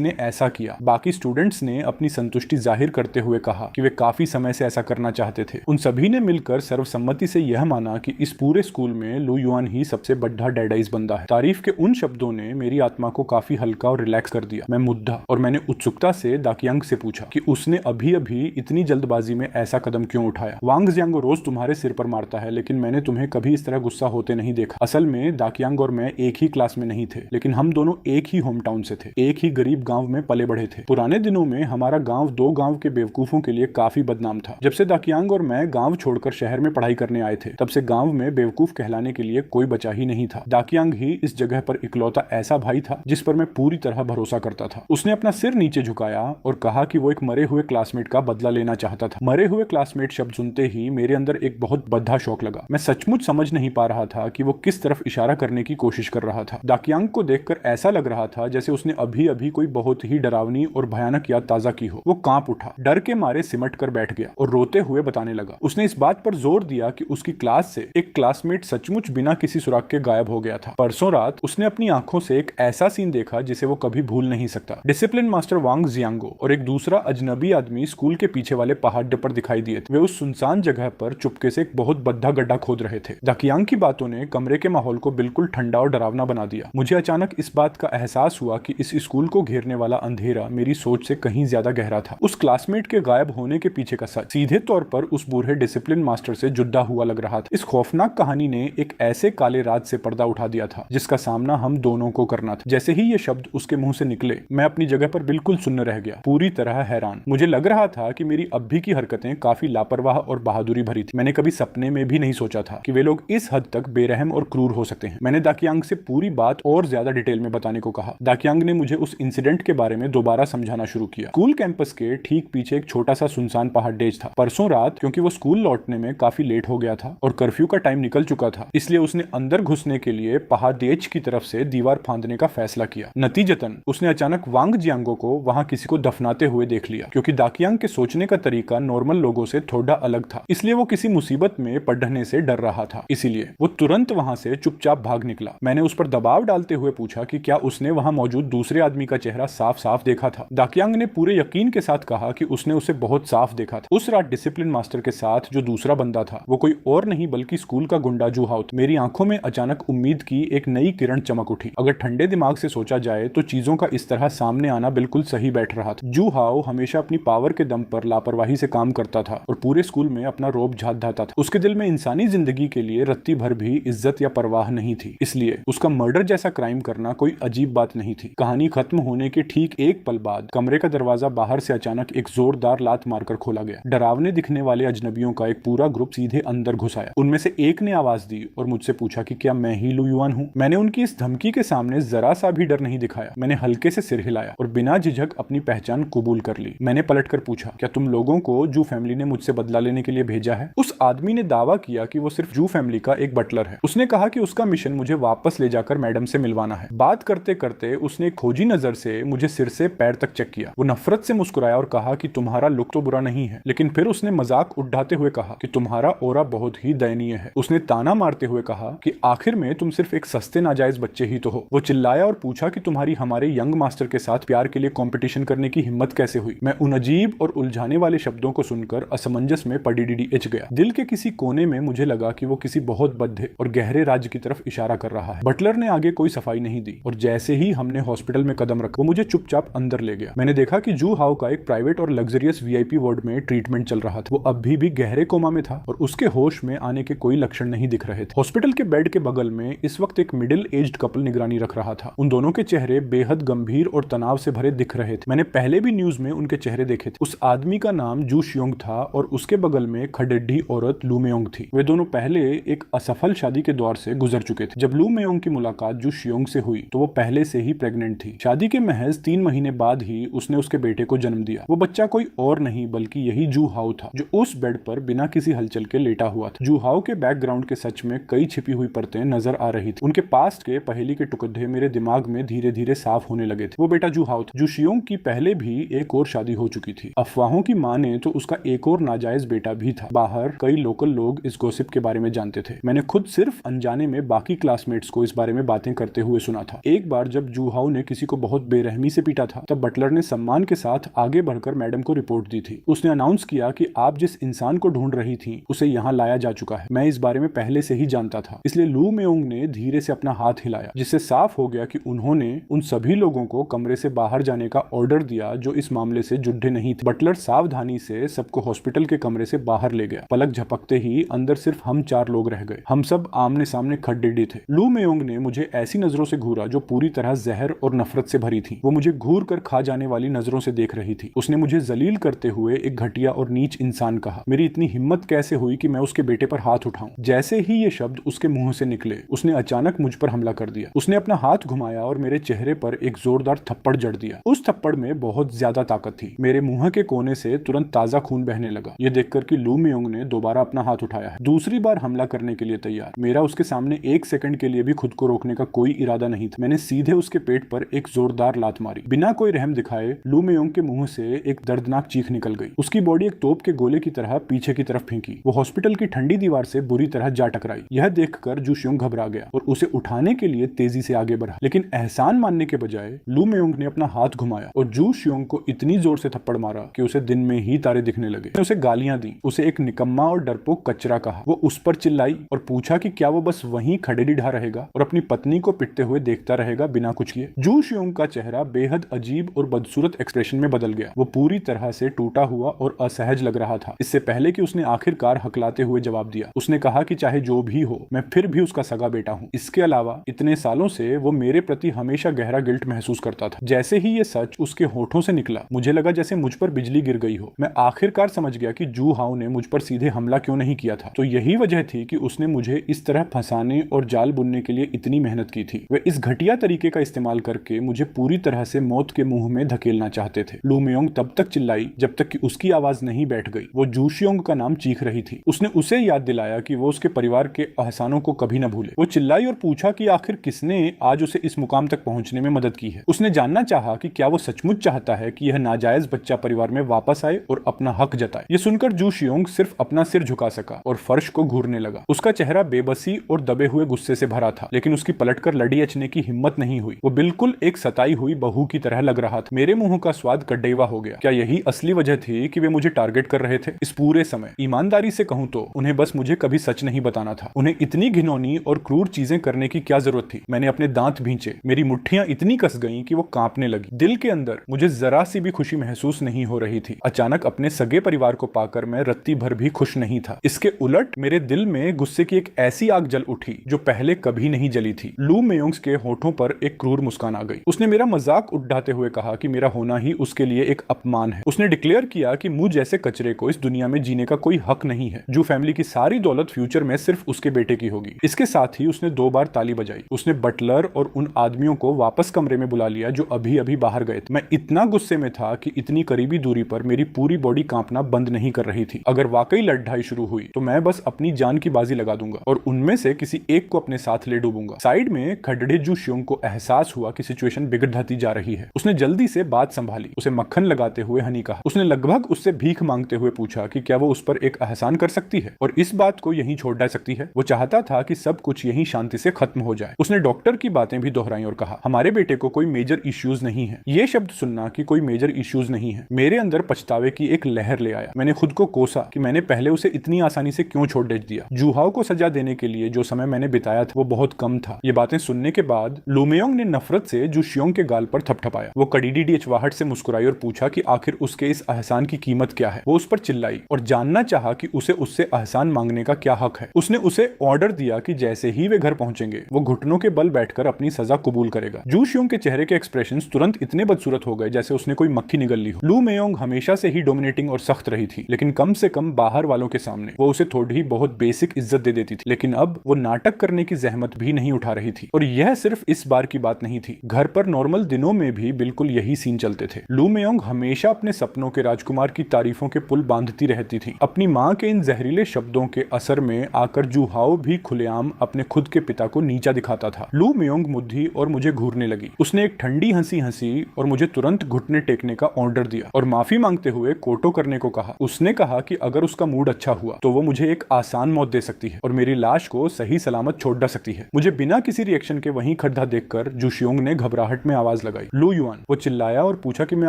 ने ऐसा किया। बाकी स्टूडेंट्स ने अपनी संतुष्टि जाहिर करते हुए कहा कि वे काफी समय से ऐसा करना चाहते थे। उन सभी ने मिलकर सर्वसम्मति से यह माना कि इस पूरे स्कूल में लू युआन ही सबसे बड़ा डेडाइज बंदा है। तारीफ के उन शब्दों ने मेरी आत्मा को काफी हल्का और रिलैक्स कर दिया। मैं मुद्दा और मैंने उत्सुकता से दाकियांग से पूछा कि उसने अभी अभी इतनी जल्दबाजी में ऐसा कदम क्यों उठाया। वांग जियांगो रोज तुम्हारे सिर पर मारता है, लेकिन मैंने तुम्हें कभी इस तरह गुस्सा होते नहीं देखा। असल में दाकियांग और मैं एक ही क्लास में नहीं थे, लेकिन हम दोनों एक ही होम टाउन से थे, एक ही गरीब गांव में पले बढ़े थे। पुराने दिनों में हमारा गांव दो गांव के बेवकूफों के लिए काफी बदनाम था। जब से दाकियांग और मैं गांव छोड़कर शहर में पढ़ाई करने आए थे, तब से गांव में बेवकूफ कहलाने के लिए कोई बचा ही नहीं था। दाकियांग ही इस जगह पर इकलौता ऐसा भाई था जिस पर मैं पूरी तरह भरोसा करता था। उसने अपना सिर नीचे झुकाया और कहा कि वो एक मरे हुए क्लासमेट का बदला लेना चाहता था। मरे हुए क्लासमेट शब्द सुनते ही मेरे अंदर एक बहुत बद्धा शौक लगा। मैं सचमुच समझ नहीं पा रहा था कि वो किस तरफ इशारा करने की कोशिश कर रहा था। दाकियांग को देखकर ऐसा लग रहा था जैसे उसने अभी अभी कोई बहुत ही डरावनी और भयानक याद ताजा की हो। वो कांप उठा, डर के मारे सिमट कर बैठ गया और रोते हुए बताने लगा। उसने इस बात पर जोर दिया कि उसकी क्लास से एक क्लासमेट सचमुच बिना किसी सुराग के गायब हो गया था। परसों रात उसने अपनी आंखों से एक ऐसा सीन देखा जिसे वो कभी भूल नहीं सकता। डिसिप्लिन मास्टर वांग जियांगो और एक दूसरा अजनबी आदमी स्कूल के पीछे वाले पहाड़ पर दिखाई दिए थे। वे उस सुनसान जगह पर चुपके से एक बहुत बद्दा गड्ढा खोद रहे थे। दाकियांग की बातों ने कमरे के माहौल को बिल्कुल ठंडा और डरावना बना दिया। मुझे अचानक इस बात का एहसास हुआ कि इस स्कूल को घेरने वाला अंधेरा मेरी सोच से कहीं ज्यादा गहरा था। उस क्लासमेट के गायब होने के पीछे का सच सीधे तौर पर उस बूढ़े डिसिप्लिन मास्टर से जुड़ा हुआ लग रहा था। इस खौफनाक कहानी ने एक ऐसे काले राज से पर्दा उठा दिया था जिसका सामना हम दोनों को करना था। जैसे ही ये शब्द उसके मुंह से निकले, मैं अपनी जगह पर बिल्कुल सुन्न रह गया, पूरी तरह हैरान। मुझे लग रहा था कि मेरी अब भी की हरकतें काफी लापरवाह और बहादुरी भरी थी। मैंने कभी सपने में भी नहीं सोचा था कि वे लोग इस हद तक बेरहम और क्रूर हो सकते हैं। मैंने दाकियांग से पूरी बात और ज्यादा डिटेल में बताने को कहा। दाकियांग ने मुझे उस इंसिडेंट के बारे में दोबारा समझाना शुरू किया। स्कूल कैंपस के ठीक पीछे एक छोटा सा सुनसान पहाड़ डेज था। परसों रात क्योंकि वो स्कूल लौटने में काफी लेट हो गया था और कर्फ्यू का टाइम निकल चुका था, इसलिए उसने अंदर घुसने के लिए पहाड़देज की तरफ से दीवार फांदने का फैसला किया। नतीजतन उसने अचानक वांग जियांगो को वहां किसी को दफनाते हुए देख लिया। क्योंकि दाकियांग के सोचने का तरीका नॉर्मल लोगों से थोड़ा अलग था, इसलिए वो किसी मुसीबत में पड़ने से डर रहा था। इसीलिए वो तुरंत वहां से चुपचाप भाग निकला। मैंने उस पर दबाव डालते हुए पूछा कि क्या उसने वहां मौजूद दूसरे आदमी का चेहरा साफ साफ देखा था। दाकियांग ने पूरे यकीन के साथ कहा कि उसने उसे बहुत साफ देखा था। उस रात डिसिप्लिन मास्टर के साथ जो दूसरा बंदा था वो कोई और नहीं बल्कि स्कूल का गुंडा जू हाओ था। मेरी आंखों में अचानक उम्मीद की एक नई किरण चमक उठी। अगर ठंडे दिमाग से सोचा जाए तो चीजों का इस तरह सामने आना बिल्कुल सही बैठ रहा था। जू हाओ हमेशा अपनी पावर के दम पर लापरवाही से काम करता था और पूरे स्कूल में अपना रोब झाड़ता था। उसके दिल में इंसानी जिंदगी के लिए रत्ती भर भी इज्जत या परवाह नहीं थी, इसलिए उसका मर्डर जैसा क्राइम करना कोई अजीब बात नहीं थी। कहानी खत्म होने के ठीक एक पल बाद कमरे का दरवाजा बाहर से अचानक एक जोरदार लात मारकर खोला गया। डरावने दिखने वाले अजनबियों का एक पूरा ग्रुप सीधे अंदर घुस आया। उनमें से एक ने आवाज दी और मुझसे पूछा कि क्या मैं ही लू युआन हूँ। मैंने उनकी इस धमकी के सामने जरा सा भी डर नहीं दिखाया। मैंने हल्के से सिर हिलाया और बिना झिझक अपनी पहचान कबूल कर ली। मैंने पलटकर पूछा, क्या तुम लोगों को जू फैमिली ने मुझसे बदला लेने के लिए भेजा है? उस आदमी ने दावा किया कि वो सिर्फ जू फैमिली का एक बटलर है। उसने कहा कि उसका मिशन मुझे वापस ले जाकर मैडम से मिलवाना है। बात करते करते उसने एक खोजी नजर से मुझे सिर से पैर तक चेक किया। वो नफरत से मुस्कुराया और कहा कि तुम्हारा लुक तो बुरा नहीं है, लेकिन फिर उसने मजाक उड़ाते हुए कहा कि तुम्हारा ओरा बहुत ही दयनीय है। उसने ताना मारते हुए कहा कि आखिर में तुम सिर्फ एक सस्ते नाजायज बच्चे ही तो हो। वो चिल्लाया और पूछा कि तुम्हारी हमारे यंग मास्टर के साथ प्यार के लिए कंपटीशन करने की हिम्मत कैसे हुई। मैं उन अजीब और उलझाने वाले शब्दों को सुनकर असमंजस में पडीडी इच गया। दिल के किसी कोने में मुझे लगा कि वो किसी बहुत बद्ध और गहरे राज्य की तरफ इशारा कर रहा है। बटलर ने आगे कोई सफाई नहीं दी और जैसे ही हमने हॉस्पिटल में कदम रखा वो मुझे चुपचाप अंदर ले गया। मैंने देखा कि जू हाओ का एक प्राइवेट और लग्जरियस वीआईपी वार्ड में ट्रीटमेंट चल रहा था। वो अभी भी गहरे कोमा में था और उसके होश में आने के कोई लक्षण नहीं दिख रहे थे। हॉस्पिटल के बेड के बगल में इस वक्त एक मिडिल एज्ड कपल निगरानी रख रहा था। उन दोनों के चेहरे बेहद गंभीर और तनाव से भरे दिख रहे थे। मैंने पहले भी न्यूज में उनके चेहरे देखे थे। उस आदमी का नाम जू शियोंग था और उसके बगल में खडेड्डी औरत लू मेयोंग थी। वे दोनों पहले एक असफल शादी के दौर से गुजर चुके थे। जब लू मेयोंग की मुलाकात जू शियोंग से हुई तो वो पहले से ही प्रेग्नेंट थी। शादी के महज 3 महीने बाद ही उसने उसके बेटे को जन्म दिया। वो बच्चा कोई और नहीं बल्कि यही जू हाओ था जो उस बेड पर बिना किसी हलचल के लेटा हुआ था। जू हाओ के बैकग्राउंड के सच में कई छिपी हुई परतें नजर आ रही थी। उनके पास्ट के पहेली के टुकड़े मेरे दिमाग में धीरे धीरे साफ होने लगे थे। वो बेटा जू हाओ था। जू शियोंग की पहले भी एक और शादी हो चुकी थी। अफवाहों की माने तो उसका एक और नाजायज बेटा भी था। बाहर कई लोकल लोग इस गॉसिप के बारे में जानते थे। मैंने खुद सिर्फ अनजाने में बाकी क्लासमेट्स को इस बारे में बातें करते हुए सुना था। एक बार जब जूहाओ ने किसी को बहुत बेरहमी से पीटा था, तब बटलर ने सम्मान के साथ आगे बढ़कर मैडम को रिपोर्ट दी थी। उसने अनाउंस किया कि आप जिस इंसान को ढूंढ रही थी उसे यहाँ लाया जा चुका है। मैं इस बारे में पहले से ही जानता था, इसलिए लू मेओंग ने धीरे से अपना हाथ हिलाया, जिससे साफ हो गया कि उन्होंने उन सभी लोगों को कमरे से बाहर जाने का ऑर्डर दिया जो इस मामले से जुड़े नहीं थे। बटलर सावधानी से सबको हॉस्पिटल के कमरे से बाहर ले गया। पलक झपकते ही अंदर सिर्फ हम 4 लोग रह गए। हम सब आमने सामने खड़े थे। लू मेओंग ने मुझे ऐसी नजरों से घूरा जो पूरी तरह जहर और नफरत से भरी थी। वो मुझे घूर कर खा जाने वाली नजरों से देख रही थी। उसने मुझे जलील करते हुए एक घटिया और नीच इंसान कहा। मेरी इतनी हिम्मत कैसे हुई कि मैं उसके बेटे पर हाथ उठाऊं। जैसे ही ये शब्द उसके मुंह से निकले, उसने अचानक मुझ पर हमला कर दिया। उसने अपना हाथ घुमाया और मेरे चेहरे पर एक जोरदार थप्पड़ जड़ दिया। उस थप्पड़ में बहुत ज्यादा ताकत थी। मेरे मुंह के कोने से तुरंत ताजा खून बहने लगा। ये देखकर कि लू मेओंग ने दोबारा अपना हाथ उठाया है, दूसरी बार हमला करने के लिए तैयार। मेरा उसके सामने 1 सेकंड के लिए भी खुद को रोकने का कोई इरादा नहीं था। मैंने सीधे उसके पेट पर एक जोरदार लात मारी। बिना कोई रहम दिखाए लू मेओंग के मुंह से एक दर्दनाक चीख निकल गई। उसकी बॉडी एक तोप के गोले की तरह पीछे की तरफ फेंकी। वो हॉस्पिटल की ठंडी दीवार से बुरी तरह जा टकराई। यह देखकर जू शियोंग घबरा गया और उसे उठाने के लिए तेजी से आगे बढ़ा, लेकिन एहसान मानने के बजाय लू मेओंग ने अपना हाथ घुमाया और जू शियोंग को इतनी जोर से थप्पड़ मारा कि उसे दिन में ही तारे दिखने लगे। उसे गालियां दी, उसे एक निकम्मा और डरपोक कचरा कहा। वो उस पर चिल्लाई और पूछा कि क्या वो बस वहीं खड़े डिढ़ा रहेगा और अपनी पत्नी को पिटते हुए देखता रहेगा बिना कुछ किए। जू शियोंग का चेहरा बेहद अजीब और बदसूरत एक्सप्रेशन में बदल गया। वो पूरी तरह से टूटा हुआ और असहज लग रहा था। इससे पहले कि उसने आखिरकार हकलाते हुए जवाब दिया, उसने कहा कि चाहे जो भी हो, मैं फिर भी उसका सगा बेटा हूँ। इसके अलावा इतने सालों से वो मेरे प्रति हमेशा गहरा गिल्ट महसूस करता था। जैसे ही ये सच उसके होठों से निकला, मुझे लगा जैसे मुझ पर बिजली गिर गई हो। मैं आखिरकार समझ गया कि जू हाउ ने मुझ पर सीधे हमला क्यों नहीं किया था। तो यही वजह थी कि उसने मुझे इस तरह फंसाने और जाल बुनने के लिए इतनी मेहनत की थी। वे इस घटिया तरीके का इस्तेमाल करके मुझे पूरी तरह से मौत के मुंह में धकेलना चाहते थे। लू मेओंग तब तक चिल्लाई जब तक कि उसकी आवाज नहीं बैठ गई। वो जू शियोंग का नाम चीख रही थी। उसने उसे याद दिलाया कि वो उसके परिवार के एहसानों को कभी न भूले। वो चिल्लाई और पूछा कि आखिर किसने आज उसे इस मुकाम तक पहुंचने में मदद की है। उसने जानना चाहा कि क्या वो सचमुच चाहता है कि यह नाजायज बच्चा परिवार में वापस आए और अपना हक जताए। ये सुनकर जू शियोंग सिर्फ अपना सिर झुका सका और फर्श को घूरने लगा। उसका चेहरा बेबसी और दबे हुए गुस्से से भरा था, लेकिन उसकी पलटकर लड़ी अचने की हिम्मत नहीं हुई। वो बिल्कुल एक सताई हुई बहू की तरह लग रहा था। मेरे मुंह का स्वाद कड्डेवा हो गया। क्या यही असली वजह थी कि वे मुझे टारगेट कर रहे थे? इस पूरे समय ईमानदारी से कहूं तो उन्हें बस मुझे कभी सच नहीं बताना था। उन्हें इतनी घिनौनी और क्रूर चीजें करने की क्या जरूरत थी? मैंने अपने दांत भींचे। मेरी मुट्ठियां इतनी कस गईं कि वो कांपने लगी। दिल के अंदर मुझे जरा सी भी खुशी महसूस नहीं हो रही थी। अचानक अपने सगे परिवार को पाकर मैं रत्ती भर भी खुश नहीं था। इसके उलट मेरे दिल में गुस्से की एक ऐसी आग जल उठी जो पहले कभी नहीं जली थी। लू मेओंग के होठों पर एक क्रूर मुस्कान आ गई। उसने मेरा मजाक उड़ाते हुए कहा कि मेरा होना ही उसके लिए एक अपमान है। उसने डिक्लेयर किया कि मुझ जैसे कचरे को इस दुनिया में जीने का कोई हक नहीं है। जो फैमिली की सारी दौलत फ्यूचर में सिर्फ उसके बेटे की होगी। इसके साथ ही उसने 2 बार ताली बजाई। उसने बटलर और उन आदमियों को वापस कमरे में बुला लिया जो अभी अभी बाहर गए थे। मैं इतना गुस्से में था कि इतनी करीबी दूरी पर मेरी पूरी बॉडी कांपना बंद नहीं कर रही थी। अगर वाकई लड़ाई शुरू हुई तो मैं बस अपनी जान की बाजी लगा दूंगा और उनमें से किसी एक को अपने साथ ले डूबूंगा। साइड में खड़े जू शियोंग को एहसास हुआ कि सिचुएशन बिगड़ती जा रही है। उसने जल्दी से बात संभाली। उसे मक्खन लगाते हुए हनी कहा। उसने लगभग उससे भीख मांगते हुए पूछा कि क्या वो उस पर एक एहसान कर सकती है और इस बात को यहीं छोड़ डाल सकती है। वो चाहता था कि सब कुछ यहीं शांति से खत्म हो जाए। उसने डॉक्टर की बातें भी दोहराई और कहा, हमारे बेटे को कोई मेजर इश्यूज नहीं है। ये शब्द सुनना कि कोई मेजर इश्यूज नहीं है मेरे अंदर पछतावे की एक लहर ले आया। मैंने खुद को कोसा कि मैंने पहले उसे इतनी आसानी से क्यों छोड़ दिया। जूहाओ को सजा देने के लिए जो समय मैंने बिताया था वो बहुत कम था। ये बातें सुनने के बाद लू मेओंग ने नफरत से जू शियोंग के गाल पर थपथपाया। वो कड़ीडी अचवाहट से मुस्कुराई और पूछा कि आखिर उसके इस एहसान की कीमत क्या है। वो उस पर चिल्लाई और जानना चाहा कि उसे उससे एहसान मांगने का क्या हक है। उसने उसे ऑर्डर दिया कि जैसे ही वे घर पहुंचेंगे वो घुटनों के बल बैठकर अपनी सजा कबूल करेगा। जू शियोंग के चेहरे के एक्सप्रेशंस तुरंत इतने बदसूरत हो गए जैसे उसने कोई मक्खी निगल ली हो। लू मेओंग हमेशा से ही डोमिनेटिंग और सख्त रही थी, लेकिन कम से कम बाहर वालों के सामने वो उसे थोड़ी बहुत बेसिक इज्जत दे देती थी। लेकिन अब वो नाटक करने की जहमत भी नहीं उठा रही थी। और यह सिर्फ इस बार की बात नहीं थी। घर पर नॉर्मल दिनों में भी बिल्कुल यही सीन चलते थे। लू मेओंग हमेशा अपने सपनों के राजकुमार की तारीफों के पुल बांधती रहती थी। अपनी माँ के इन जहरीले शब्दों के असर में आकर जूहाओ भी खुलेआम अपने खुद के पिता को नीचा दिखाता था। लू मेओंग मुद्दी और मुझे घूरने लगी। उसने एक ठंडी हंसी हंसी और मुझे तुरंत घुटने टेकने का ऑर्डर दिया और माफी मांगते हुए कोटो करने को कहा। उसने कहा कि अगर उसका मूड अच्छा हुआ तो वो मुझे एक आसान मौत दे सकती है और मेरी लाश को सही सलामत छोड़ छोड़ सकती है। मुझे बिना किसी रिएक्शन के वहीं खड्डा देखकर जूशियोंग ने घबराहट में आवाज लगाई, लू युआन। वो चिल्लाया और पूछा कि मैं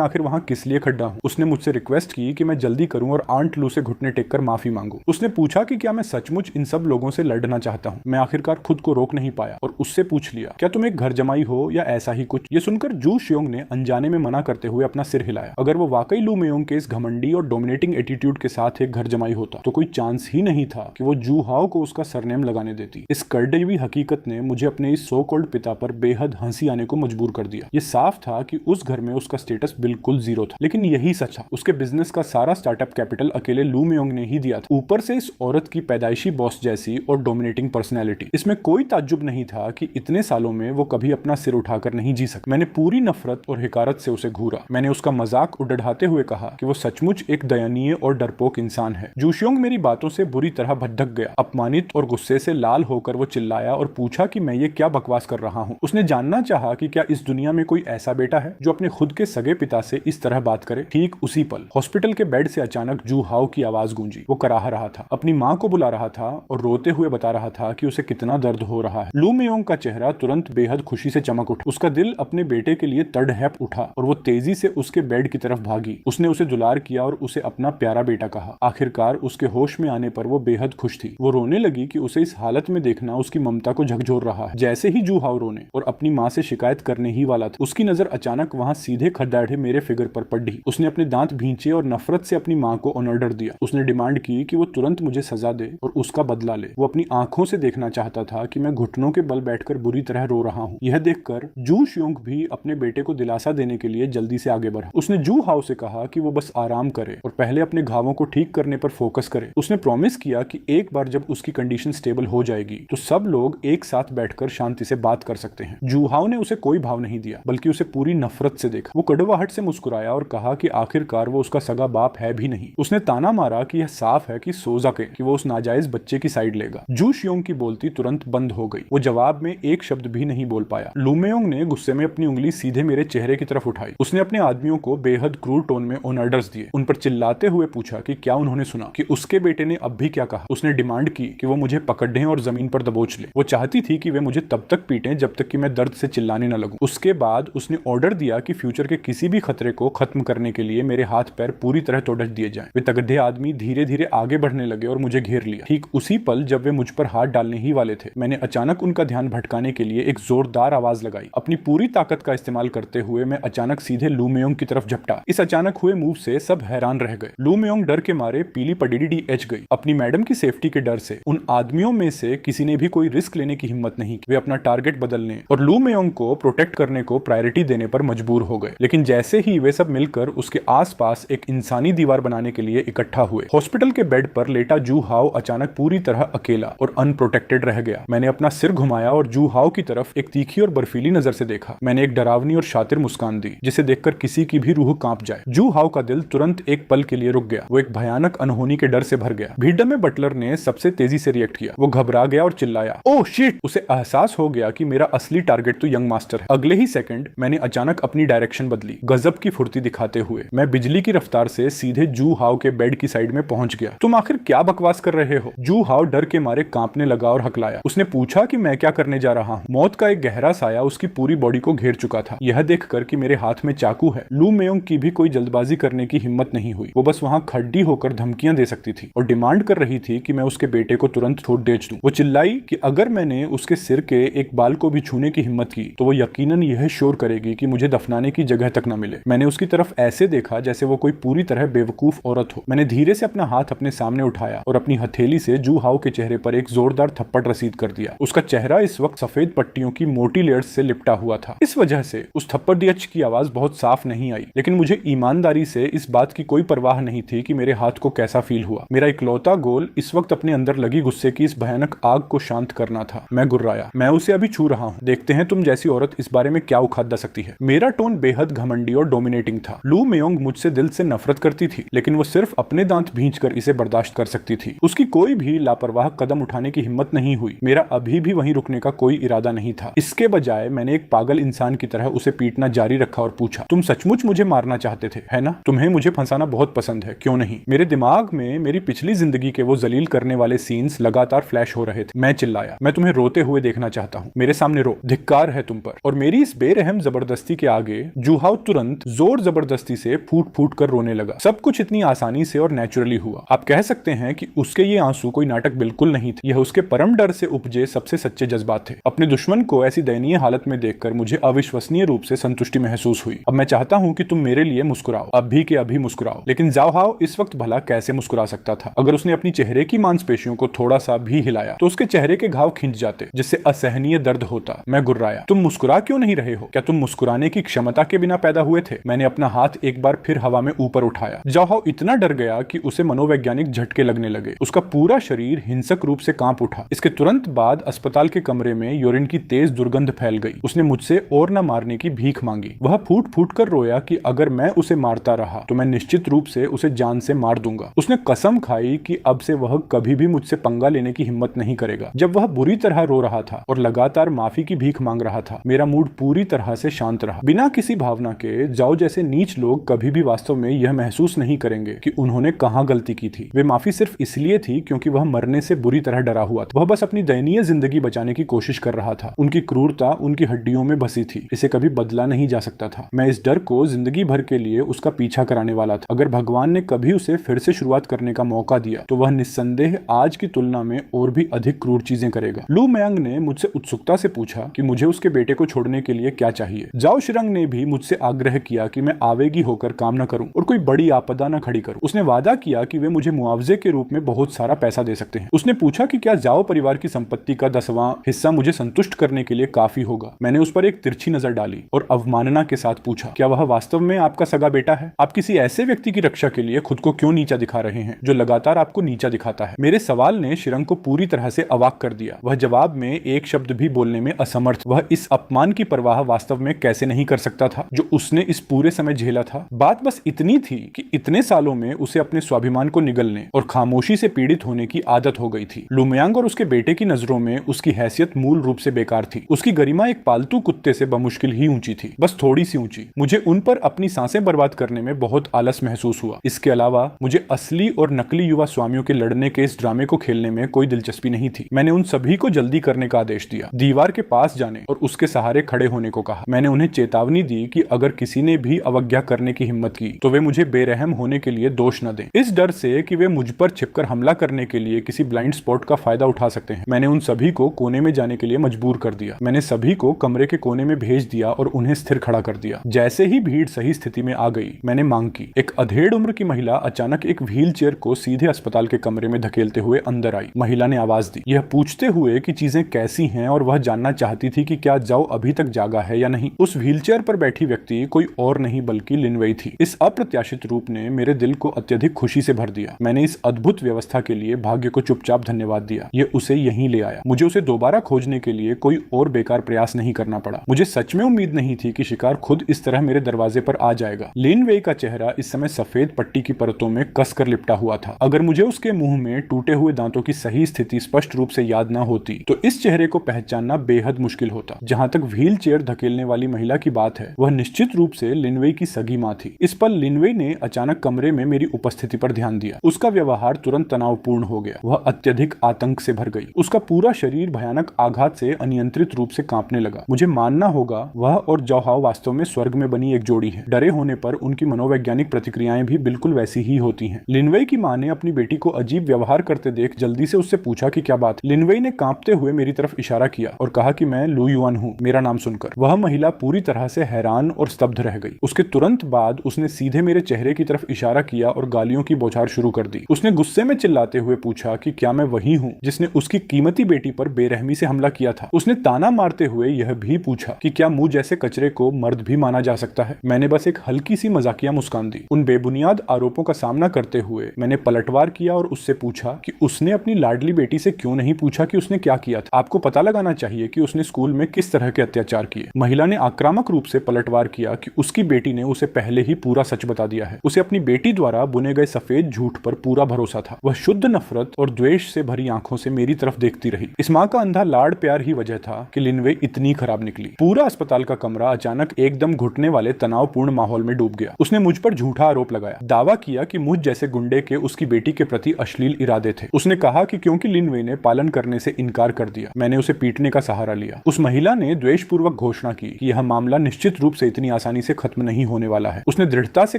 आखिर वहां किस लिए खड्डा हूँ। उसने मुझसे रिक्वेस्ट की कि मैं जल्दी करूं और आंट लू से घुटने टेक कर माफी मांगू। उसने पूछा कि क्या मैं सचमुच इन सब लोगों से लड़ना चाहता हूँ। मैं आखिरकार खुद को रोक नहीं पाया और उससे पूछ लिया, क्या तुम एक घर जमाई हो या ऐसा ही कुछ। ये सुनकर जू शियोंग ने अनजाने में मना करते हुए अपना सिर हिलाया। अगर वो वाकई लू मेयोंग के इस घमंडी और डोमिनेटिंग एटीट्यूड के साथ एक घर जमाई होता तो कोई चांस ही नहीं था कि वो जू हाओ को उसका सरनेम लगाने देती। इस कड़वी हकीकत ने मुझे अपने इस सो कॉल्ड पिता पर बेहद हंसी आने को मजबूर कर दिया। ये साफ था कि उस घर में उसका स्टेटस बिल्कुल जीरो था, लेकिन यही सच था। उसके बिजनेस का सारा स्टार्टअप कैपिटल अकेले लू मेयोंग ने ही दिया था। ऊपर से इस औरत की पैदाइशी बॉस जैसी और डोमिनेटिंग पर्सनैलिटी। इसमें कोई ताज्जुब नहीं था कि इतने सालों में वो कभी अपना सिर उठाकर नहीं जी सका। मैंने पूरी नफरत और हिकारत से उसे घूरा। मैंने उसका मजाक उड़ाते हुए कहा कि वो सचमुच एक दयनीय और डरपोक इंसान है। जूशियोंग मेरी बातों से बुरी तरह भटक गया। अपमानित और गुस्से से लाल होकर वो चिल्लाया और पूछा कि मैं ये क्या बकवास कर रहा हूँ। उसने जानना चाहा कि क्या इस दुनिया में कोई ऐसा बेटा है जो अपने खुद के सगे पिता से इस तरह बात करे। ठीक उसी पल हॉस्पिटल के बेड से अचानक जू हाओ की आवाज गूंजी। वो कराह रहा था, अपनी माँ को बुला रहा था और रोते हुए बता रहा था कि उसे कितना दर्द हो रहा है। लू मेयोंग का चेहरा तुरंत बेहद खुशी से चमक उठा। उसका दिल अपने बेटे के लिए तड़हैप उठा और वो तेजी से उसके बेड की तरफ भागी। उसने उसे दुलार किया और उसे अपना प्यारा बेटा कहा। आखिरकार उसके होश में आने पर वो बेहद खुश थी। वो रोने लगी कि उसे इस हालत में देखना उसकी ममता को झकझोर रहा है। जैसे ही जू हाओ रोने और अपनी माँ से शिकायत करने ही वाला था, उसकी नजर अचानक वहाँ सीधे खड्डाढ़े मेरे फिगर पर पड़ी। उसने अपने दांत भींचे और नफरत से अपनी माँ को ऑर्डर दिया। उसने डिमांड की कि वो तुरंत मुझे सजा दे और उसका बदला ले। वो अपनी आंखों से देखना चाहता था कि मैं घुटनों के बल बैठकर बुरी तरह रो रहा हूँ। यह देखकर जू शियोंग भी अपने बेटे को दिलासा देने के लिए जल्दी से आगे बढ़ा। उसने जू हाओ से कहा कि वो बस आराम करे और पहले अपने घावों को ठीक करने पर फोकस करे। उसने प्रॉमिस किया कि एक बार जब उसकी कंडीशन स्टेबल हो जाएगी तो सब लोग एक साथ बैठकर शांति से बात कर सकते हैं। जू हाओ ने उसे कोई भाव नहीं दिया, बल्कि उसे पूरी नफरत से देखा। वो कड़वाहट से मुस्कुराया और कहा कि आखिरकार वो उसका सगा बाप है भी नहीं। उसने ताना मारा कि यह साफ है कि सोजाके कि वो उस नाजायज बच्चे की साइड लेगा। जू शियोंग की बोलती तुरंत बंद हो गई। वो जवाब में एक शब्द भी नहीं बोल पाया। लू मेयोंग ने गुस्से में अपनी उंगली सीधे मेरे चेहरे की तरफ उठाई। उसने अपने आदमियों को बेहद क्रूर टोन में ऑर्डर्स दिए। उन पर चिल्लाते हुए पूछा कि क्या उन्होंने सुना कि उसके बेटे ने अब भी क्या कहा। उसने डिमांड की कि वो मुझे पकड़ें और जमीन पर दबोच ले। वो चाहती थी कि वे मुझे तब तक पीटें जब तक कि मैं दर्द से चिल्लाने न लगूं। उसके बाद उसने ऑर्डर दिया कि फ्यूचर के किसी भी खतरे को खत्म करने के लिए मेरे हाथ पैर पूरी तरह तोड़ दिए जाएं। वे तगड़े आदमी धीरे धीरे आगे बढ़ने लगे और मुझे घेर लिया। ठीक उसी पल जब वे मुझ पर हाथ डालने ही वाले थे, मैंने अचानक उनका ध्यान भटकाने के लिए एक जोरदार आवाज लगाई। अपनी पूरी ताकत का इस्तेमाल करते हुए मैं अचानक सीधे लू मेयोंग की तरफ झपटा। इस अचानक हुए मूव से सब हैरान रह गए। लू मेयोंग डर के मारे पीली पडीडी एच गई। अपनी मैडम की सेफ्टी के डर से उन आदमियों में से किसी ने भी कोई रिस्क लेने की हिम्मत नहीं की। वे अपना टारगेट बदलने और लू मेयोंग को प्रोटेक्ट करने को प्रायोरिटी देने पर मजबूर हो गए। लेकिन जैसे ही वे सब मिलकर उसके आसपास एक इंसानी दीवार बनाने के लिए इकट्ठा हुए, हॉस्पिटल के बेड पर लेटा जू हाओ अचानक पूरी तरह अकेला और अनप्रोटेक्टेड रह गया। मैंने अपना सिर घुमाया और जू हाओ की तरफ एक तीखी और बर्फीली नजर से देखा। मैंने एक डरावनी और शातिर मुस्कान दी जिसे देखकर किसी की भी रूह कांप जाए। जू हाओ का दिल तुरंत एक पल के लिए रुक गया। वो एक भयानक अनहोनी के डर से भर गया। भीड़ में बटलर ने सबसे तेजी से रिएक्ट किया। वो घबरा गया और चिल्लाया, ओह शिट। उसे एहसास हो गया कि मेरा असली टारगेट तो यंग मास्टर है। अगले ही सेकंड मैंने अचानक अपनी डायरेक्शन बदली। गजब की फुर्ती दिखाते हुए मैं बिजली की रफ्तार से सीधे जू हाओ के बेड की साइड में पहुंच गया। तुम आखिर क्या बकवास कर रहे हो? जू हाओ डर के मारे कांपने लगा और हकलाया। उसने पूछा कि मैं क्या करने जा रहा हूँ। मौत का एक गहरा साया उसकी पूरी बॉडी को घेर चुका था। यह देखकर कि मेरे हाथ में चाकू है, लू मेयोंग की भी कोई जल्दबाजी करने की हिम्मत नहीं हुई। वो बस वहां खड़ी होकर धमकियां दे सकती थी और डिमांड कर रही थी कि मैं उसके बेटे को तुरंत छोड़ बेच दूं। वो चिल्लाई कि अगर मैंने उसके सिर के एक बाल को भी छूने की हिम्मत की तो वो यकीनन यह श्योर करेगी कि मुझे दफनाने की जगह तक न मिले। मैंने उसकी तरफ ऐसे देखा जैसे वो कोई पूरी तरह बेवकूफ औरत हो। मैंने धीरे से अपना हाथ अपने सामने उठाया और अपनी हथेली से जू हाओ के चेहरे पर एक जोरदार थप्पड़ रसीद कर दिया। उसका चेहरा इस वक्त सफेद पट्टियों की मोटी लेयर्स से लिपटा हुआ था। इस वजह से उस थप्पड़ दियच की आवाज बहुत साफ नहीं आई, लेकिन मुझे ईमानदारी से इस बात की कोई परवाह नहीं थी कि मेरे हाथ को कैसा फील हुआ। मेरा इकलौता गोल इस वक्त अपने अंदर लगी गुस्से की इस भयानक आग को शांत करना था। मैं गुर्राया, मैं उसे अभी छू रहा हूँ, देखते हैं तुम जैसी औरत इस बारे में क्या उखाड़ सकती है। मेरा टोन बेहद घमंडी और डोमिनेटिंग था। लू मेयोंग मुझसे दिल से नफरत करती थी, लेकिन वो सिर्फ अपने दांत भींचकर इसे बर्दाश्त कर सकती थी। उसकी कोई भी लापरवाह कदम उठाने की हिम्मत नहीं हुई। मेरा अभी भी वहीं रुकने का कोई इरादा नहीं था। इसके बजाय मैंने एक पागल इंसान की तरह उसे पीटना जारी रखा और पूछा, तुम सचमुच मुझे मारना चाहते थे, है ना? तुम्हें मुझे फंसाना बहुत पसंद है, क्यों नहीं? मेरे दिमाग में मेरी पिछली जिंदगी के वो जलील करने वाले सीन्स लगातार फ्लैश हो रहे थे। मैं चिल्लाया, चिल्लाया, मैं तुम्हें रोते हुए देखना चाहता हूँ, मेरे सामने रो, धिक्कार है तुम पर। और मेरी इस बेरहम जबरदस्ती के आगे जुहाव तुरंत जोर जबरदस्ती से फूट फूट कर रोने लगा। सब कुछ इतनी आसानी से और नेचुरली हुआ। आप कह सकते हैं कि उसके ये आंसू कोई नाटक बिल्कुल नहीं थे, यह उसके परम डर से उपजे सबसे सच्चे जज्बात थे। अपने दुश्मन को ऐसी दयनीय हालत में देखकर मुझे अविश्वसनीय रूप से संतुष्टि महसूस हुई। अब मैं चाहता हूँ कि तुम मेरे लिए मुस्कुराओ, अभी के अभी मुस्कुराओ। लेकिन जाओहाव इस वक्त भला कैसे मुस्कुरा सकता था? अगर उसने अपनी चेहरे की मांसपेशियों को थोड़ा सा भी हिलाया तो उसके चेहरे के घाव खिंच जाते, जिससे असहनीय दर्द होता। मैं गुर्राया, तुम मुस्कुरा क्यों नहीं रहे हो? क्या तुम मुस्कुराने की क्षमता के बिना पैदा हुए थे? मैंने अपना हाथ एक बार फिर हवा में ऊपर उठाया। जाओहाव इतना डर गया कि उसे मनोवैज्ञानिक झटके लगने लगे। उसका पूरा शरीर हिंसक रूप से कांप उठा। इसके तुरंत बाद अस्पताल के कमरे में यूरिन की तेज दुर्गंध फैल गई। उसने मुझसे और न मारने की भीख मांगी। वह फूट फूट कर रोया कि अगर मैं उसे मारता रहा तो मैं निश्चित रूप से उसे जान से मार दूंगा। उसने कसम खाई कि अब से वह कभी भी मुझसे पंगा लेने की हिम्मत नहीं करेगा। जब वह बुरी तरह रो रहा था और लगातार माफी की भीख मांग रहा था, मेरा मूड पूरी तरह से शांत रहा। बिना किसी भावना के जाओ जैसे नीच लोग कभी भी वास्तव में यह महसूस नहीं करेंगे कि उन्होंने कहां गलती की थी। वे माफी सिर्फ इसलिए थी क्योंकि वह मरने से बुरी तरह डरा हुआ था। वह बस अपनी दयनीय जिंदगी बचाने की कोशिश कर रहा था। उनकी क्रूरता उनकी हड्डियों में बसी थी, इसे कभी बदला नहीं जा सकता था। मैं इस डर को जिंदगी भर के लिए उसका पीछा कराने वाला था। अगर भगवान ने कभी उसे फिर से शुरुआत करने का मौका दिया तो वह निस्संदेह आज की तुलना में और भी अधिक क्रूर चीजें करेगा। लू मयांग ने मुझसे उत्सुकता से पूछा कि मुझे उसके बेटे को छोड़ने के लिए क्या चाहिए। जाओ शिरंग ने भी मुझसे आग्रह किया कि मैं आवेगी होकर काम न करूं और कोई बड़ी आपदा न खड़ी करूं। उसने वादा किया कि वे मुझे मुआवजे के रूप में बहुत सारा पैसा दे सकते हैं। उसने पूछा कि क्या जाओ परिवार की संपत्ति का 10वां हिस्सा मुझे संतुष्ट करने के लिए काफी होगा। मैंने उस पर एक तिरछी नजर डाली और अवमानना के साथ पूछा, क्या वह वास्तव में आपका सगा बेटा है? आप किसी ऐसे व्यक्ति की रक्षा के लिए खुद को क्यों नीचा दिखा रहे हैं जो लगातार आपको नीचा दिखाता है? मेरे सवाल ने शिरंग को पूरी तरह से अवाक कर दिया। वह जवाब में एक शब्द भी बोलने में असमर्थ। वह इस अपमान की परवाह वास्तव में कैसे नहीं कर सकता था जो उसने इस पूरे समय झेला था। बात बस इतनी थी कि इतने सालों में उसे अपने स्वाभिमान को निगलने और खामोशी से पीड़ित होने की आदत हो गई थी। लू मयांग और उसके बेटे की नजरों में उसकी हैसियत मूल रूप से बेकार थी। उसकी गरिमा एक पालतू कुत्ते से बमुश्किल ही ऊंची थी, बस थोड़ी सी ऊंची। मुझे उन पर अपनी सांसें बर्बाद करने में बहुत आलस महसूस हुआ। इसके अलावा मुझे असली और नकली युवा स्वामियों के लड़ने के इस ड्रामे को खेलने में कोई दिलचस्पी नहीं थी। मैंने उन सभी को जल्दी करने का आदेश दिया, दीवार के पास जाने और उसके सहारे खड़े होने को कहा। मैंने उन्हें चेतावनी दी कि अगर किसी ने भी अवज्ञा करने की हिम्मत की तो वे मुझे बेरहम होने के लिए दोष न दें, इस डर से कि वे मुझ पर छिपकर हमला करने के लिए किसी ब्लाइंड स्पॉट का फायदा उठा सकते हैं। मैंने उन सभी को कोने में जाने के लिए मजबूर कर दिया। मैंने सभी को कमरे के कोने में भेज दिया और उन्हें स्थिर खड़ा कर दिया। जैसे ही भीड़ सही स्थिति में आ गई, मैंने मांग की। एक अधेड़ उम्र की महिला अचानक एक व्हील चेयर को सीधे अस्पताल के कमरे में धकेलते हुए अंदर आई। महिला ने आवाज दी, यह पूछते हुए कि चीजें कैसी हैं और वह जानना चाहती थी कि क्या जाओ अभी तक जागा है या नहीं। उस व्हीलचेयर पर बैठी व्यक्ति कोई और नहीं बल्कि लिनवेई थी। इस अप्रत्याशित रूप ने मेरे दिल को अत्यधिक खुशी से भर दिया। मैंने इस अद्भुत व्यवस्था के लिए भाग्य को चुपचाप धन्यवाद दिया। यह उसे यहीं ले आया। मुझे उसे दोबारा खोजने के लिए कोई और बेकार प्रयास नहीं करना पड़ा। मुझे सच में उम्मीद नहीं थी कि शिकार खुद इस तरह मेरे दरवाजे पर आ जाएगा। लिनवेई का चेहरा इस समय सफेद पट्टी की परतों में कसकर लिपटा हुआ था। अगर मुझे उसके मुंह में टूटे हुए दांतों की सही स्थिति स्पष्ट रूप से याद न होती तो इस चेहरे को पहचानना बेहद मुश्किल होता। जहां तक व्हील चेयर धकेलने वाली महिला की बात है, वह निश्चित रूप से लिनवेई की सगी मां थी। इस पर लिनवेई ने अचानक कमरे में मेरी उपस्थिति पर ध्यान दिया। उसका व्यवहार तुरंत तनावपूर्ण हो गया। वह अत्यधिक आतंक से भर गई। उसका पूरा शरीर भयानक आघात से अनियंत्रित रूप से कांपने लगा। मुझे मानना होगा वह और जाओहाव वास्तव में स्वर्ग में बनी एक जोड़ी है। डरे होने पर उनकी मनोवैज्ञानिक प्रतिक्रियाएं भी बिल्कुल वैसी ही होती हैं। लिनवेई की मां ने अपनी बेटी को अजीब व्यवहार करते देख जल्दी से उससे पूछा कि क्या बात। लिनवेई ने कांपते हुए मेरी तरफ इशारा किया और कहा कि मैं लू युआन हूँ, मेरा नाम सुनकर। वह महिला पूरी तरह से हैरान और स्तब्ध रह गई। उसके तुरंत बाद उसने सीधे मेरे चेहरे की तरफ इशारा किया और गालियों की बौछार शुरू कर दी। उसने गुस्से में चिल्लाते हुए पूछा कि क्या मैं वही हूँ जिसने उसकी कीमती बेटी पर बेरहमी से हमला किया था। उसने ताना मारते हुए यह भी पूछा कि क्या मुझ जैसे कचरे को मर्द भी माना जा सकता है। मैंने बस एक हल्की सी मजाकिया मुस्कान दी। उन बेबुनियाद आरोपों का सामना करते हुए मैंने पलटवार किया और उससे पूछा कि उसने अपनी लाडली बेटी से क्यों नहीं पूछा कि उसने क्या किया था। आपको पता लगाना चाहिए कि उसने स्कूल में किस तरह के अत्याचार किए। महिला ने आक्रामक रूप से पलटवार किया कि उसकी बेटी ने उसे पहले ही पूरा सच बता दिया है। उसे अपनी बेटी द्वारा बुने गए सफेद झूठ पर पूरा भरोसा था। वह शुद्ध नफरत और द्वेष से भरी आंखों से मेरी तरफ देखती रही। इस माँ का अंधा लाड़ प्यार ही वजह था कि लिनवेई इतनी खराब निकली। पूरा अस्पताल का कमरा अचानक एकदम घुटने वाले तनावपूर्ण माहौल में डूब गया। उसने मुझ पर झूठा आरोप लगाया, दावा किया कि मुझ जैसे गुंडे के उसकी बेटी के प्रति अश्लील इरादे थे। उसने कहा कि क्योंकि लिनवेई ने पालन करने से इनकार कर दिया। मैंने उसे पीटने का सहारा लिया। उस महिला ने द्वेषपूर्वक घोषणा की कि यह मामला निश्चित रूप से इतनी आसानी से खत्म नहीं होने वाला है। उसने दृढ़ता से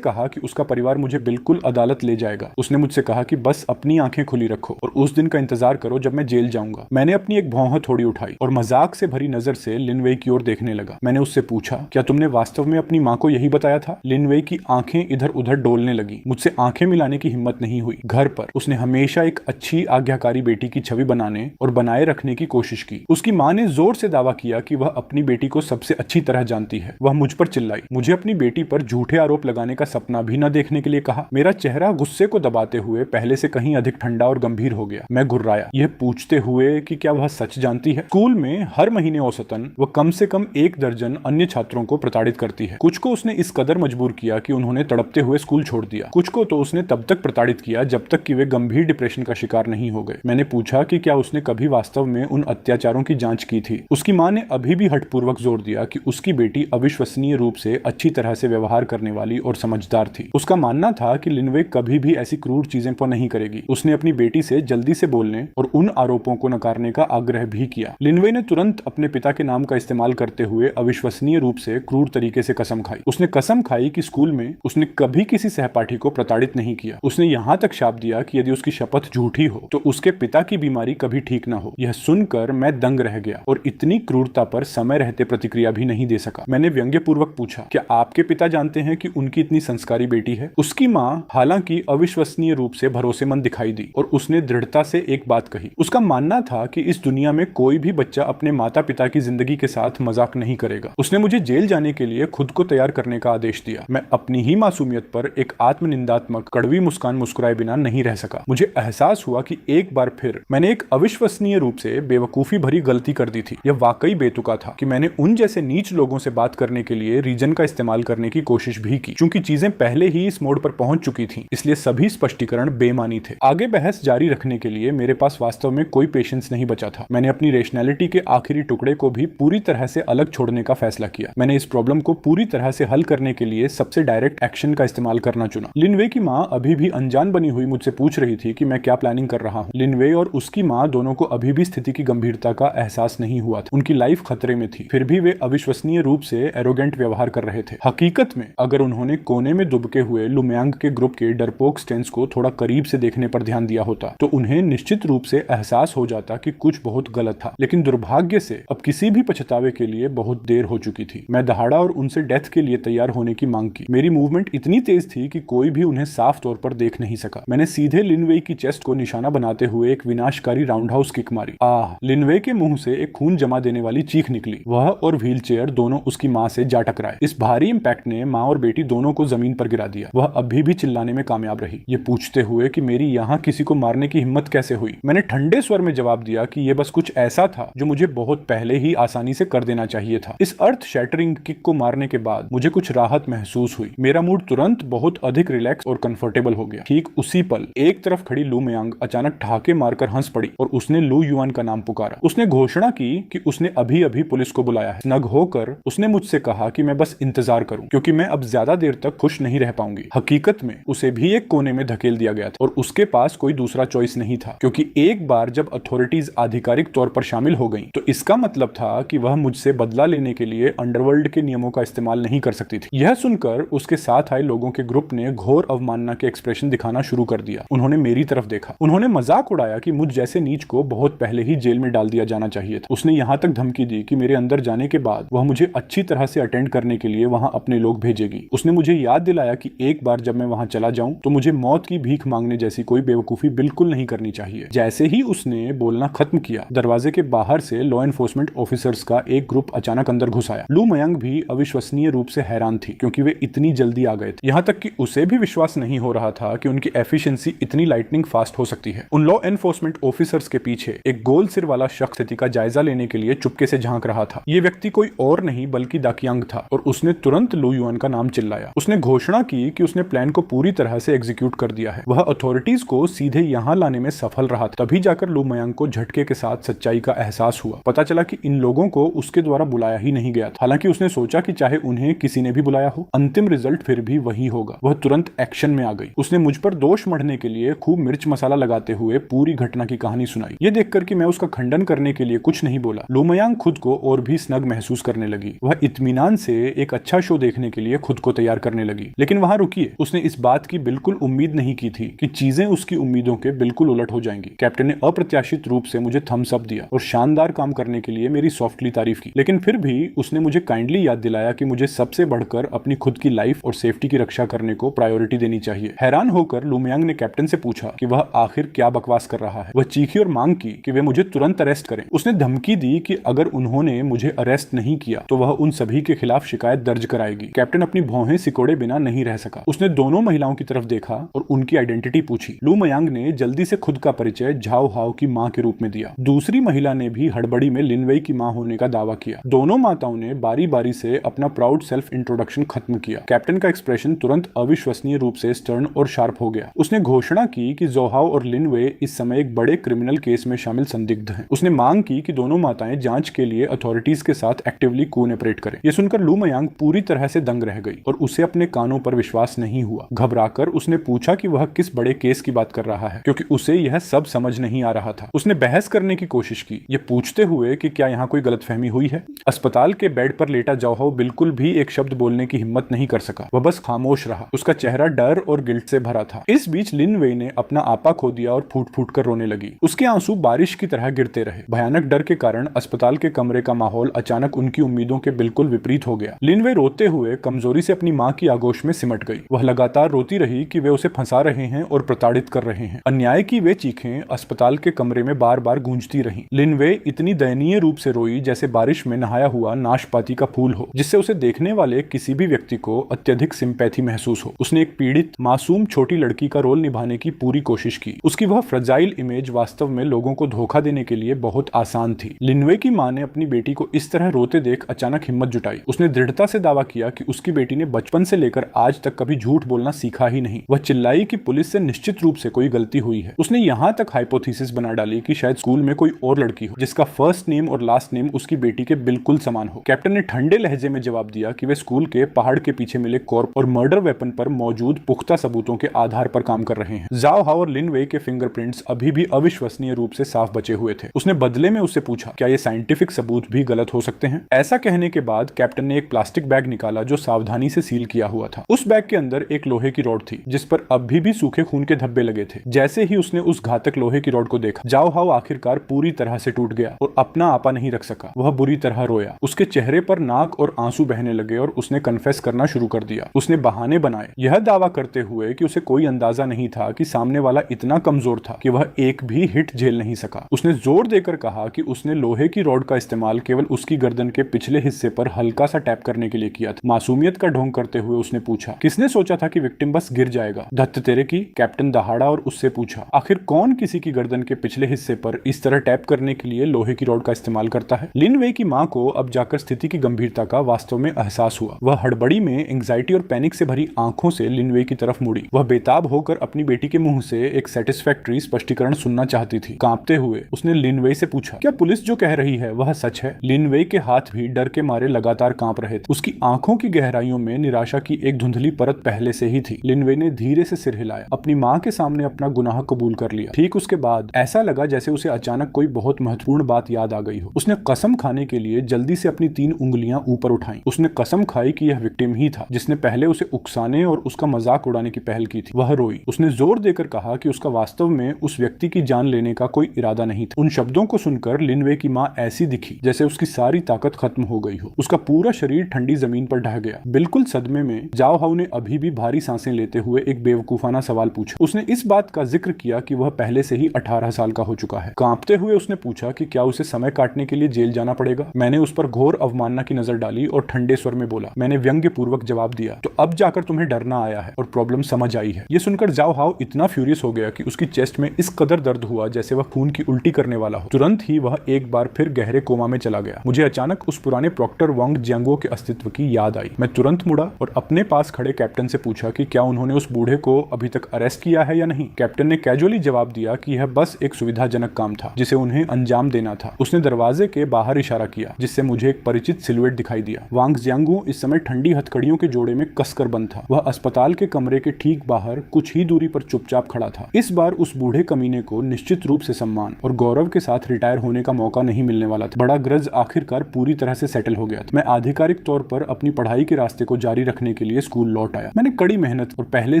कहा कि उसका परिवार मुझे बिल्कुल अदालत ले जाएगा। उसने मुझसे कहा कि बस अपनी आंखें खुली रखो और उस दिन का इंतजार करो जब मैं जेल जाऊंगा। मैंने अपनी एक भौं थोड़ी उठाई और मजाक से भरी नजर से लिन वेई की ओर देखने लगा। मैंने उससे पूछा, क्या तुमने वास्तव में अपनी माँ को यही बताया था? लिन वेई की आंखें इधर उधर डोलने लगी। मुझसे आंखें मिलाने की हिम्मत नहीं हुई। घर पर उसने हमेशा एक अच्छी आज्ञाकारी बेटी की छवि बनाने और बनाए रखने की कोशिश की। उसकी माँ ने जोर से दावा किया कि वह अपनी बेटी को सबसे अच्छी तरह जानती है। वह मुझ पर चिल्लाई। मुझे अपनी बेटी पर झूठे आरोप लगाने का सपना भी न देखने के लिए कहा। मेरा चेहरा गुस्से को दबाते हुए पहले से कहीं अधिक ठंडा और गंभीर हो गया। मैं घुर्राया, यह पूछते हुए कि क्या वह सच जानती है? स्कूल में हर महीने औसतन वह कम से कम 1 दर्जन अन्य छात्रों को प्रताड़ित करती है। कुछ को उसने इस कदर मजबूर किया कि उन्होंने तड़पते हुए स्कूल छोड़ दिया। कुछ को तो उसने तब तक प्रताड़ित किया जब तक कि वे गंभीर डिप्रेशन का शिकार नहीं हो गए। मैंने पूछा कि क्या उसने कभी वास्तव में उन अत्याचारों की जांच की थी। उसकी मां ने अभी भी हठपूर्वक जोर दिया कि उसकी बेटी अविश्वसनीय रूप से अच्छी तरह से व्यवहार करने वाली और समझदार थी। उसका मानना था कि लिनवे कभी भी ऐसी क्रूर चीजें पर नहीं करेगी। उसने अपनी बेटी से जल्दी से बोलने और उन आरोपों को नकारने का आग्रह भी किया। लिनवे ने तुरंत अपने पिता के नाम का इस्तेमाल करते हुए अविश्वसनीय रूप से क्रूर तरीके से कसम खाई। उसने कसम खाई कि स्कूल में उसने कभी किसी सहपाठी को प्रताड़ित नहीं किया। उसने यहाँ तक शाप दिया कि यदि उसकी शपथ झूठी हो तो उसके पिता की बीमारी कभी ठीक ना हो। यह सुनकर मैं दंग रह गया और इतनी क्रूरता पर समय रहते प्रतिक्रिया भी नहीं दे सका। मैंने व्यंग्यपूर्वक पूछा, क्या आपके पिता जानते हैं कि उनकी इतनी संस्कारी बेटी है? उसकी माँ हालांकि अविश्वसनीय रूप से भरोसेमंद दिखाई दी और उसने दृढ़ता से एक बात कही। उसका मानना था कि इस दुनिया में कोई भी बच्चा अपने माता पिता की जिंदगी के साथ मजाक नहीं करेगा। उसने मुझे जेल जाने के लिए खुद को तैयार करने का आदेश दिया। मैं अपनी ही मासूमियत पर एक आत्मनिंदात्मक कड़वी मुस्कान मुस्कुराए बिना नहीं रह सका। मुझे एहसास हुआ कि एक बार फिर मैंने एक अविश्वसनीय रूप से बेवकूफी भरी गलती कर दी थी। यह वाकई बेतुका था कि मैंने उन जैसे नीच लोगों से बात करने के लिए रीजन का इस्तेमाल करने की कोशिश भी की। चूंकि चीजें पहले ही इस मोड़ पर पहुंच चुकी थी, इसलिए सभी स्पष्टीकरण बेमानी थे। आगे बहस जारी रखने के लिए मेरे पास वास्तव में कोई पेशेंस नहीं बचा था। मैंने अपनी रेशनैलिटी के आखिरी टुकड़े को भी पूरी तरह से अलग छोड़ने का फैसला किया। मैंने इस प्रॉब्लम को पूरी तरह से हल करने के लिए सबसे डायरेक्ट एक्शन का इस्तेमाल करना चुना। लिनवे की माँ अभी भी अनजान बनी हुई मुझसे पूछ रही थी कि मैं क्या प्लानिंग कर रहा हूँ। लिनवे और उसकी माँ दोनों को अभी भी स्थिति की गंभीरता का एहसास नहीं हुआ था। उनकी लाइफ खतरे में थी, फिर भी वे अविश्वसनीय रूप से एरोगेंट व्यवहार कर रहे थे। हकीकत में अगर उन्होंने कोने में दुबके हुए लुमयांग के ग्रुप के डरपोक स्टेंस को थोड़ा करीब से देखने पर ध्यान दिया होता तो उन्हें निश्चित रूप से एहसास हो जाता कि कुछ बहुत गलत था। लेकिन दुर्भाग्य से अब किसी भी पछतावे के लिए बहुत देर हो चुकी थी। मैं दहाड़ा और उनसे डेथ के लिए तैयार होने की मांग की। मेरी मूवमेंट इतनी तेज थी कि कोई भी उन्हें साफ तौर पर देख नहीं सका। मैंने सीधे लिनवे की चेस्ट को निशाना बनाते हुए एक विनाशकारी राउंडहाउस किक मारी। लिनवे के मुंह से एक खून जमा देने वाली चीख निकली। वह और व्हीलचेयर दोनों उसकी मां से जा टकराए। इस भारी इंपैक्ट ने मां और बेटी दोनों को जमीन पर गिरा दिया। वह अभी भी चिल्लाने में कामयाब रही, ये पूछते हुए कि मेरी यहाँ किसी को मारने की हिम्मत कैसे हुई। मैंने ठंडे स्वर में जवाब दिया कि यह बस कुछ ऐसा था जो मुझे बहुत पहले ही आसानी से कर देना चाहिए था। इस अर्थ शैटरिंग किक को मारने के बाद मुझे कुछ राहत महसूस हुई। मेरा मूड तुरंत बहुत अधिक रिलैक्स और कंफर्टेबल हो गया। ठीक उसी पल एक तरफ खड़ी लू मयांग अचानक ठहाके मारकर हंस पड़ी और उसने लू युआन का नाम पुकारा। उसने घोषणा की कि उसने अभी अभी पुलिस को बुलाया है। नग होकर उसने मुझसे कहा कि मैं बस इंतजार करूं क्योंकि मैं अब ज्यादा देर तक खुश नहीं रह पाऊंगी। हकीकत में उसे भी एक कोने में धकेल दिया गया था और उसके पास कोई दूसरा चॉइस नहीं था, क्योंकि एक बार जब अथॉरिटीज आधिकारिक तौर पर शामिल हो गईं, तो इसका मतलब था कि वह मुझसे बदला लेने के लिए अंडरवर्ल्ड के नियमों का इस्तेमाल नहीं कर सकती थी। यह सुनकर उसके साथ आए लोगों के ग्रुप ने घोर अवमानना के एक्सप्रेशन दिखाना शुरू कर दिया। उन्होंने मेरी तरफ देखा। उन्होंने मजाक उड़ाया कि मुझ जैसे नीच को बहुत पहले ही जेल में डाल दिया जाना चाहिए था। उसने यहाँ तक धमकी दी कि मेरे अंदर जाने के बाद वह मुझे अच्छी तरह से अटेंड करने के लिए वहां अपने लोग भेजेगी। उसने मुझे याद दिलाया कि एक बार जब मैं वहां चला जाऊं तो मुझे मौत की भीख मांगने जैसी कोई बेवकूफी बिल्कुल नहीं करनी चाहिए। जैसे ही उसने बोलना खत्म किया, दरवाजे के बाहर से लॉ एनफोर्समेंट ऑफिसर्स का एक ग्रुप अचानक अंदर घुस आया। लू मयांग भी अविश्वसनीय रूप से हैरान थी क्योंकि वे इतनी जल्दी आ गए थे। यहाँ तक कि उसे भी विश्वास नहीं हो रहा था कि उनकी एफिशिएंसी इतनी लाइटनिंग फास्ट हो सकती है। उन लॉ एनफोर्समेंट ऑफिसर्स के पीछे एक गोल सिर वाला शख्स स्थिति का जायजा लेने के लिए चुपके से झांक रहा था। ये व्यक्ति कोई और नहीं बल्कि दाकियांग था और उसने तुरंत लू युआन का नाम चिल्लाया। उसने घोषणा की कि उसने प्लान को पूरी तरह से एग्जीक्यूट कर दिया है। वह अथॉरिटीज को सीधे यहाँ लाने में सफल रहा था। तभी जाकर लू मयांग को झटके के साथ सच्चाई का एहसास हुआ। पता चला कि इन लोगों को उसके द्वारा बुलाया ही नहीं गया था। हालांकि उसने सोचा कि चाहे उन्हें किसी ने भी बुलाया हो, अंतिम रिजल्ट फिर भी वही होगा। वह तुरंत एक्शन में आ गई। उसने मुझ पर दोष मढ़ने के लिए खूब मिर्च मसाला लगाते हुए पूरी घटना की कहानी सुनाई। सुनाई। ये देखकर कि मैं उसका खंडन करने के लिए कुछ नहीं बोला, लू मयांग खुद को और भी स्नग महसूस करने लगी। वह इत्मीनान से एक अच्छा शो देखने के लिए खुद को तैयार करने लगी। लेकिन वहां रुकिए, उसने इस बात की बिल्कुल उम्मीद नहीं की थी कि चीजें उसकी उम्मीदों के बिल्कुल उलट हो जाएंगी। कैप्टन ने अप्रत्याशित रूप से मुझे थम्स अप दिया और शानदार काम करने के लिए मेरी सॉफ्टली तारीफ की। लेकिन फिर भी उसने मुझे काइंडली याद दिलाया कि मुझे सबसे बढ़कर अपनी खुद की लाइफ और सेफ्टी की रक्षा करने को प्रायोरिटी देनी चाहिए। हैरान होकर लू मयांग ने कैप्टन से पूछा कि वह आखिर क्या बकवास कर रहा है। वह चीखी और मांग की कि वे मुझे तुरंत अरेस्ट करें। उसने धमकी दी कि अगर उन्होंने मुझे अरेस्ट नहीं किया तो वह उन सभी के खिलाफ शिकायत दर्ज कराएगी। कैप्टन अपनी भौहें सिकोड़े बिना नहीं रह सका। उसने दोनों महिलाओं की तरफ देखा और उनकी आइडेंटिटी पूछी। लू मयांग ने जल्दी से खुद का परिचय झाओ हाओ की मां के रूप में दिया। दूसरी महिला ने भी हड़बड़ी में लिन वेई की मां होने का दावा किया। दोनों माताओं ने बारी बारी से अपना प्राउड सेल्फ इंट्रोडक्शन खत्म किया। कैप्टन का एक्सप्रेशन तुरंत अविश्वसनीय रूप से स्टर्न और शार्प हो गया। उसने घोषणा की कि जोहाओ और लिन वेई इस समय एक बड़े क्रिमिनल केस में शामिल संदिग्ध हैं। उसने मांग की कि दोनों माताएं जांच के लिए अथॉरिटीज के साथ एक्टिवली कोऑपरेट करें। यह सुनकर लू मयांग पूरी तरह से दंग रह गई और उसे अपने कानों पर विश्वास नहीं हुआ। घबराकर उसने पूछा कि वह किस बड़े केस की बात कर रहा है, क्योंकि उसे यह सब समझ नहीं आ रहा था। उसने बहस करने की कोशिश की, ये पूछते हुए कि क्या यहाँ कोई गलतफहमी हुई है। अस्पताल के बेड पर लेटा जोहाओ बिल्कुल भी एक शब्द बोलने की हिम्मत नहीं कर सका। वह बस खामोश रहा। उसका चेहरा डर और गिल्ट से भरा था। इस बीच लिन वेई ने अपना आपा खो दिया और फूट फूट कर रोने लगी। उसके आंसू बारिश की तरह गिरते रहे। भयानक डर के कारण अस्पताल के कमरे का माहौल अचानक उनकी उम्मीदों के बिल्कुल विपरीत हो गया। लिन वेई रोते हुए कमजोरी से अपनी मां की आगोश में सिमट गई। वह लगातार रोती रही कि वे उसे फंसा रहे हैं और प्रताड़ित कर रहे हैं। अन्याय की वे चीखें अस्पताल के कमरे में बार बार गूंजती रहीं। लिन वेई इतनी दयनीय रूप से रोई जैसे बारिश में नहाया हुआ नाशपाती का फूल हो, जिससे उसे देखने वाले किसी भी व्यक्ति को अत्यधिक सिंपैथी महसूस हो। उसने एक पीड़ित मासूम छोटी लड़की का रोल निभाने की पूरी कोशिश की। उसकी वह फ्रजाइल इमेज वास्तव में लोगों को धोखा देने के लिए बहुत आसान थी। लिन वेई की मां ने अपनी बेटी को इस तरह रोते देख अचानक हिम्मत जुटाई। उसने दृढ़ता से दावा किया कि उसकी बेटी ने बचपन से लेकर आज तक कभी झूठ बोलना सीखा ही नहीं। वह चिल्लाई कि पुलिस से निश्चित रूप से कोई गलती हुई है। उसने यहाँ तक हाइपोथेसिस बना डाली कि शायद स्कूल में कोई और लड़की हो जिसका फर्स्ट नेम और लास्ट नेम उसकी बेटी के बिल्कुल समान हो। कैप्टन ने ठंडे लहजे में जवाब दिया कि वे स्कूल के पहाड़ के पीछे मिले कॉर्प और मर्डर वेपन पर मौजूद पुख्ता सबूतों के आधार पर काम कर रहे हैं। जाओ हाओ और लिन वेई के फिंगरप्रिंट्स अभी भी अविश्वसनीय रूप से साफ बचे हुए थे। उसने बदले में उससे पूछा, क्या ये साइंटिफिक सबूत भी गलत हो सकते हैं? ऐसा कहने के बाद कैप्टन ने एक प्लास्टिक बैग निकाला जो सावधानी से सील किया हुआ था। उस बैग के अंदर एक लोहे की रॉड थी जिस पर अभी भी सूखे खून के धब्बे लगे थे। जैसे ही उसने उस घातक लोहे की रॉड को देखा, जाओ हाओ आखिरकार पूरी तरह से टूट गया और अपना आपा नहीं रख सका। वह बुरी तरह रोया। उसके चेहरे पर नाक और आंसू बहने लगे और उसने कन्फेस करना शुरू कर दिया। उसने बहाने बनाए, यह दावा करते हुए कि उसे कोई अंदाजा नहीं था कि सामने वाला इतना कमजोर था कि वह एक भी हिट झेल नहीं सका। उसने जोर देकर कहा कि उसने लोहे की रॉड का इस्तेमाल केवल उसकी गर्दन के पिछले हिस्से पर हल्का सा टैप करने के लिए किया था। मासूमियत का ढोंग करते हुए उसने पूछा, किसने सोचा था कि विक्टिम बस गिर जाएगा? धत्त तेरे की। कैप्टन दहाड़ा और उससे पूछा, आखिर कौन किसी की गर्दन के पिछले हिस्से पर इस तरह टैप करने के लिए लोहे की रॉड का इस्तेमाल करता है? लिन वेई की मां को अब जाकर स्थिति की गंभीरता का वास्तव में एहसास हुआ। वह हड़बड़ी में एंग्जाइटी और पैनिक से भरी आंखों से लिन वेई की तरफ मुड़ी। वह बेताब होकर अपनी बेटी के मुंह से एक सेटिस्फैक्टरी स्पष्टीकरण सुनना चाहती थी। कांपते हुए उसने लिन वेई से पूछा, क्या पुलिस जो कह रही है वह सच है? लिन वेई के हाथ भी डर के मारे लगातार कांप रहे थे। उसकी आंखों की गहराइयों में निराशा की एक धुंधली परत पहले से ही थी। लिन वेई ने धीरे से सिर हिलाया, अपनी मां के सामने अपना गुनाह कबूल कर लिया। ठीक उसके बाद ऐसा लगा जैसे उसे अचानक कोई बहुत महत्वपूर्ण बात याद आ गई हो। उसने कसम खाने के लिए जल्दी से अपनी 3 उंगलियां ऊपर उठाई। उसने कसम खाई कि यह विक्टिम ही था जिसने पहले उसे उकसाने और उसका मजाक उड़ाने की पहल की थी। वह रोई। उसने जोर देकर कहा कि उसका वास्तव में उस व्यक्ति की जान लेने का कोई इरादा नहीं था। उन शब्दों को सुनकर लिन वेई की मां ऐसी दिखी जैसे उसकी सारी ताकत खत्म हो गई हो। उसका पूरा शरीर ठंडी जमीन पर ढह गया। बिल्कुल सदमे में जाओ हाओ ने अभी भी भारी सांसें लेते हुए एक बेवकूफाना सवाल पूछा। उसने इस बात का जिक्र किया कि वह पहले से ही 18 साल का हो चुका है। कांपते हुए उसने पूछा कि क्या उसे समय काटने के लिए जेल जाना पड़ेगा? मैंने उस पर घोर अवमानना की नजर डाली और ठंडे स्वर में बोला। मैंने व्यंग्य पूर्वक जवाब दिया, तो अब जाकर तुम्हें डरना आया है और प्रॉब्लम समझ आई है। ये सुनकर जाओ हाओ इतना फ्यूरियस हो गया कि उसकी चेस्ट में इस कदर दर्द हुआ जैसे वह खून की उल्टी करने वाला हो। तुरंत ही वह एक बार फिर गहरे कोमा में चला गया। मुझे अचानक उस पुराने प्रॉक्टर वांग जियांगो के अस्तित्व की याद आई। मैं तुरंत मुड़ा और अपने पास खड़े कैप्टन से पूछा कि क्या उन्होंने उस बूढ़े को अभी तक अरेस्ट किया है या नहीं। कैप्टन ने कैजुअली जवाब दिया कि यह बस एक सुविधाजनक काम था जिसे उन्हें अंजाम देना था। उसने दरवाजे के बाहर इशारा किया जिससे मुझे एक परिचित सिलुएट दिखाई दिया। वांग जियांगो इस समय ठंडी हथकड़ियों के जोड़े में कसकर बंद था। वह अस्पताल के कमरे के ठीक बाहर कुछ ही दूरी पर चुपचाप खड़ा था। इस बार उस बूढ़े कमीने को निश्चित रूप से सम्मान और गौरव के साथ रिटायर होने का मौका नहीं मिलने वाला था। बड़ा ग्रज आखिरकार पूरी तरह से सेटल हो गया था। मैं आधिकारिक तौर पर अपनी पढ़ाई के रास्ते को जारी रखने के लिए स्कूल लौट आया। मैंने कड़ी मेहनत और पहले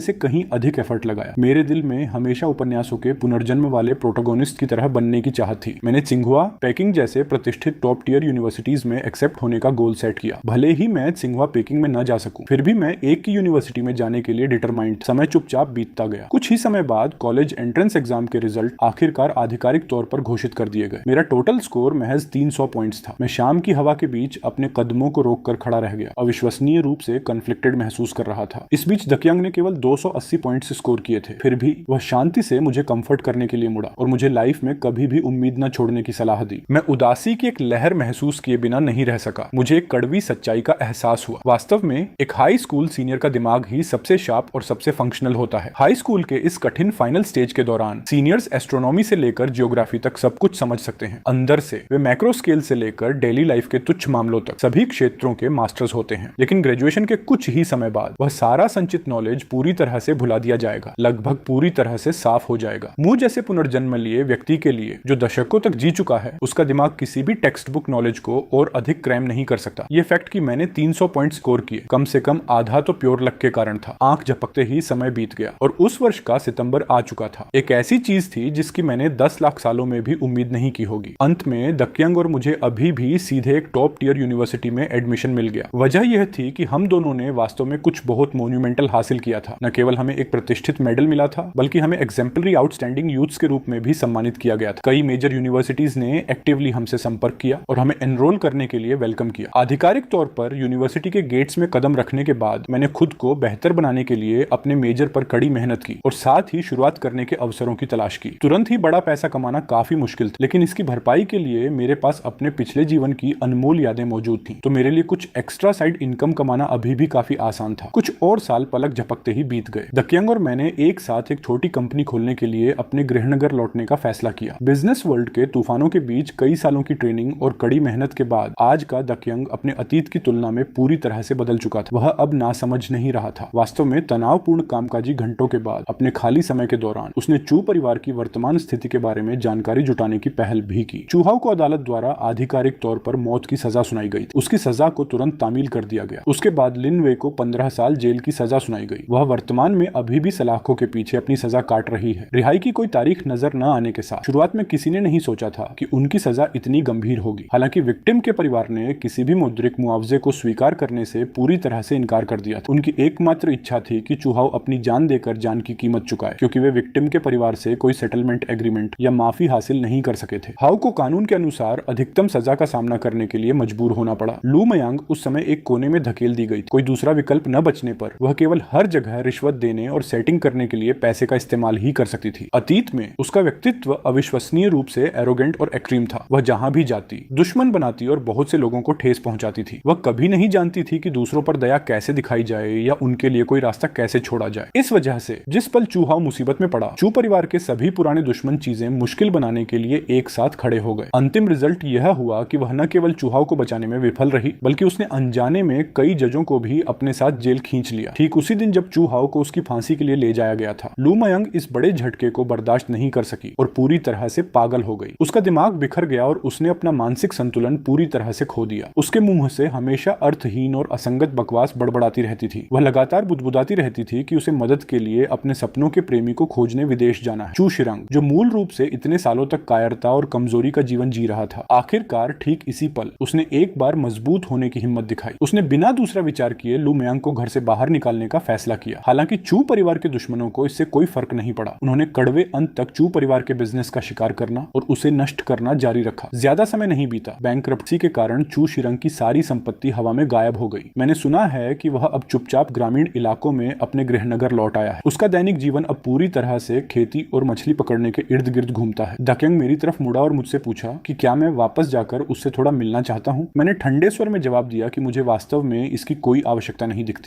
से कहीं अधिक एफर्ट लगाया। मेरे दिल में हमेशा उपन्यासों के पुनर्जन्म वाले प्रोटोगोनिस्ट की तरह बनने की चाहत थी। मैंने सिंघुआ, पेकिंग जैसे प्रतिष्ठित टॉप टियर यूनिवर्सिटीज में एक्सेप्ट होने का गोल सेट किया। भले ही मैं सिंघुआ पेकिंग में न जा सकूं, फिर भी मैं एक की यूनिवर्सिटी में जाने के लिए डिटरमाइंड। समय चुपचाप बीतता गया। कुछ ही समय बाद कॉलेज एंट्रेंस एग्जाम के रिजल्ट आखिरकार आधिकारिक तौर पर घोषित कर दिए गए। मेरा टोटल स्कोर महज 300 पॉइंट्स था। मैं शाम की हवा के बीच अपने कदमों को रोककर खड़ा रह गया। अविश्वसनीय रूप से कन्फ्लिक्टेड महसूस कर रहा था। इस बीच दकियांग ने केवल 280 पॉइंट्स स्कोर किए थे। फिर भी वह शांति से मुझे कंफर्ट करने के लिए मुड़ा और मुझे लाइफ में कभी भी उम्मीद न छोड़ने की सलाह दी। मैं उदासी की एक लहर महसूस किए बिना नहीं रह सका। मुझे एक कड़वी सच्चाई का एहसास हुआ। वास्तव में एक हाई स्कूल सीनियर का दिमाग ही सबसे शार्प और सबसे फंक्शनल होता है। हाई स्कूल के इस कठिन फाइनल स्टेज के दौरान सीनियर्स एस्ट्रोनॉमी से लेकर जियोग्राफी तक सब कुछ समझ सकते हैं। अंदर से वे मैक्रो स्केल से लेकर डेली लाइफ के तुच्छ मामलों तक सभी क्षेत्रों के मास्टर्स होते हैं। लेकिन ग्रेजुएशन के कुछ ही समय बाद वह सारा संचित नॉलेज पूरी तरह से भुला दिया जाएगा, लगभग पूरी तरह से साफ हो जाएगा। मुझ जैसे पुनर्जन्म लिए व्यक्ति के लिए जो दशकों तक जी चुका है, उसका दिमाग किसी भी टेक्स्ट बुक नॉलेज को और अधिक क्रैम नहीं कर सकता। ये फैक्ट कि मैंने 300 पॉइंट स्कोर किए, कम से कम आधा तो प्योर लक के कारण था। आंख झपकते ही समय बीत गया और उस वर्ष का सितंबर आ चुका था। एक ऐसी चीज थी जिसकी मैंने 10 लाख सालों में भी उम्मीद नहीं की होगी। अंत में दकियांग और मुझे अभी भी सीधे एक टॉप टियर यूनिवर्सिटी में एडमिशन मिल गया। वजह यह थी कि हम दोनों ने वास्तव में कुछ बहुत मोन्यूमेंटल हासिल किया था। न केवल हमें एक प्रतिष्ठित मेडल मिला था, बल्कि हमें एग्जाम्पलरी आउटस्टैंडिंग यूथ्स के रूप में भी सम्मानित किया गया था। कई मेजर यूनिवर्सिटीज ने एक्टिवली हमसे संपर्क किया और हमें एनरोल करने के लिए वेलकम किया। आधिकारिक तौर पर यूनिवर्सिटी के गेट्स में कदम रखने के बाद मैंने खुद को बेहतर बनाने के लिए अपने मेजर पर कड़ी मेहनत की और साथ ही शुरुआत करने के अवसरों की तलाश की। तुरंत ही बड़ा पैसा कमाना काफी मुश्किल था, लेकिन इसकी भरपाई के लिए मेरे पास अपने पिछले जीवन की अनमोल यादें मौजूद थीं। तो मेरे लिए कुछ एक्स्ट्रा साइड इनकम कमाना अभी भी काफी आसान था। कुछ और साल पलक झपकते ही बीत गए। दकियांग और मैंने एक साथ एक छोटी कंपनी खोलने के लिए अपने गृहनगर लौटने का फैसला किया। बिजनेस वर्ल्ड के तूफानों के बीच कई सालों की ट्रेनिंग और कड़ी मेहनत के बाद आज का दकियांग अपने अतीत की तुलना में पूरी तरह से बदल चुका था। वह अब नासमझ नहीं रहा था। वास्तव में तनावपूर्ण कामकाजी घंटों के बाद अपने खाली समय के दौरान उसने चू परिवार की वर्तमान स्थिति के बारे में जानकारी जुटाने की पहल भी की। चूहाओं को अदालत द्वारा आधिकारिक तौर पर मौत की सजा सुनाई गई। उसकी सजा को तुरंत तामील कर दिया गया। उसके बाद लिन वे को 15 साल जेल की सजा सुनाई गई। वह वर्तमान में अभी भी सलाखों के पीछे अपनी सजा काट रही है। रिहाई की कोई तारीख नजर न आने के साथ शुरुआत में किसी ने नहीं सोचा था कि उनकी सजा इतनी गंभीर होगी। हालांकि विक्टिम के परिवार ने किसी भी मौद्रिक मुआवजे को स्वीकार करने से पूरी तरह से इनकार कर दिया था। उनकी एकमात्र इच्छा थी कि चूहाओं अपनी जान देकर जान की कीमत चुकाए, क्योंकि वे विक्टिम के परिवार से कोई सेटलमेंट एग्रीमेंट या माफी हासिल नहीं कर सके थे। हाउ को कानून के अनुसार अधिकतम सजा का सामना करने के लिए मजबूर होना पड़ा। लू मयांग उस समय एक कोने में धकेल दी गई। कोई दूसरा विकल्प न बचने पर वह केवल हर जगह रिश्वत देने और सेटिंग करने के लिए पैसे का इस्तेमाल ही कर सकती थी। अतीत में उसका व्यक्तित्व अविश्वसनीय रूप से एरोगेंट और एक्सट्रीम था। वह जहां भी जाती दुश्मन बनाती और बहुत से लोगों को ठेस पहुंचाती थी। वह कभी नहीं जानती थी कि दूसरों पर दया कैसे दिखाई जाए या उनके लिए कोई रास्ता कैसे छोड़ा जाए। इस वजह से जिस पल चूहाओं मुसीबत में पड़ा, चू परिवार के सभी पुराने दुश्मन चीजें मुश्किल बनाने के लिए एक साथ खड़े हो गए। अंतिम रिजल्ट यह हुआ कि वह न केवल चूहाओं को बचाने में विफल रही, बल्कि उसने अनजाने में कई जजों को भी अपने साथ जेल खींच लिया। ठीक उसी दिन जब चूहाओं को उसकी फांसी के लिए ले जाया गया था। लू मयांग इस बड़े झटके को बर्दाश्त नहीं कर सकी और पूरी तरह से पागल हो गई। उसका दिमाग बिखर गया और उसने अपना मानसिक संतुलन पूरी तरह से खो दिया। उसके मुंह से हमेशा अर्थहीन और असंगत बकवास बड़बड़ाती रहती थी। वह लगातार बुदबुदाती रहती थी कि उसे मदद के लिए अपने सपनों के प्रेमी को खोजने विदेश जाना है। चू शिरंग, जो मूल रूप से इतने सालों तक कायरता और कमजोरी का जीवन जी रहा था, आखिरकार ठीक इसी पल उसने एक बार मजबूत होने की हिम्मत दिखाई। उसने बिना दूसरा विचार किए लू मयांग को घर से बाहर निकालने का फैसला किया। हालांकि चू परिवार के दुश्मनों को इससे कोई फर्क नहीं पड़ा। उन्होंने कड़वे अंत तक चू परिवार के बिजनेस का शिकार करना और उसे नष्ट करना जारी रखा। ज्यादा समय नहीं बीता, बैंकरप्सी के कारण चू शिरंग की सारी संपत्ति हवा में गायब हो गई। मैंने सुना है कि वह अब चुपचाप ग्रामीण इलाकों में अपने गृहनगर लौट आया है। उसका दैनिक जीवन अब पूरी तरह से खेती और मछली पकड़ने के इर्द गिर्द घूमता है। दकियांग मेरी तरफ मुड़ा और मुझसे पूछा कि क्या मैं वापस जाकर उससे थोड़ा मिलना चाहता हूँ। मैंने ठंडे स्वर में जवाब दिया कि मुझे वास्तव में इसकी कोई आवश्यकता नहीं दिखती।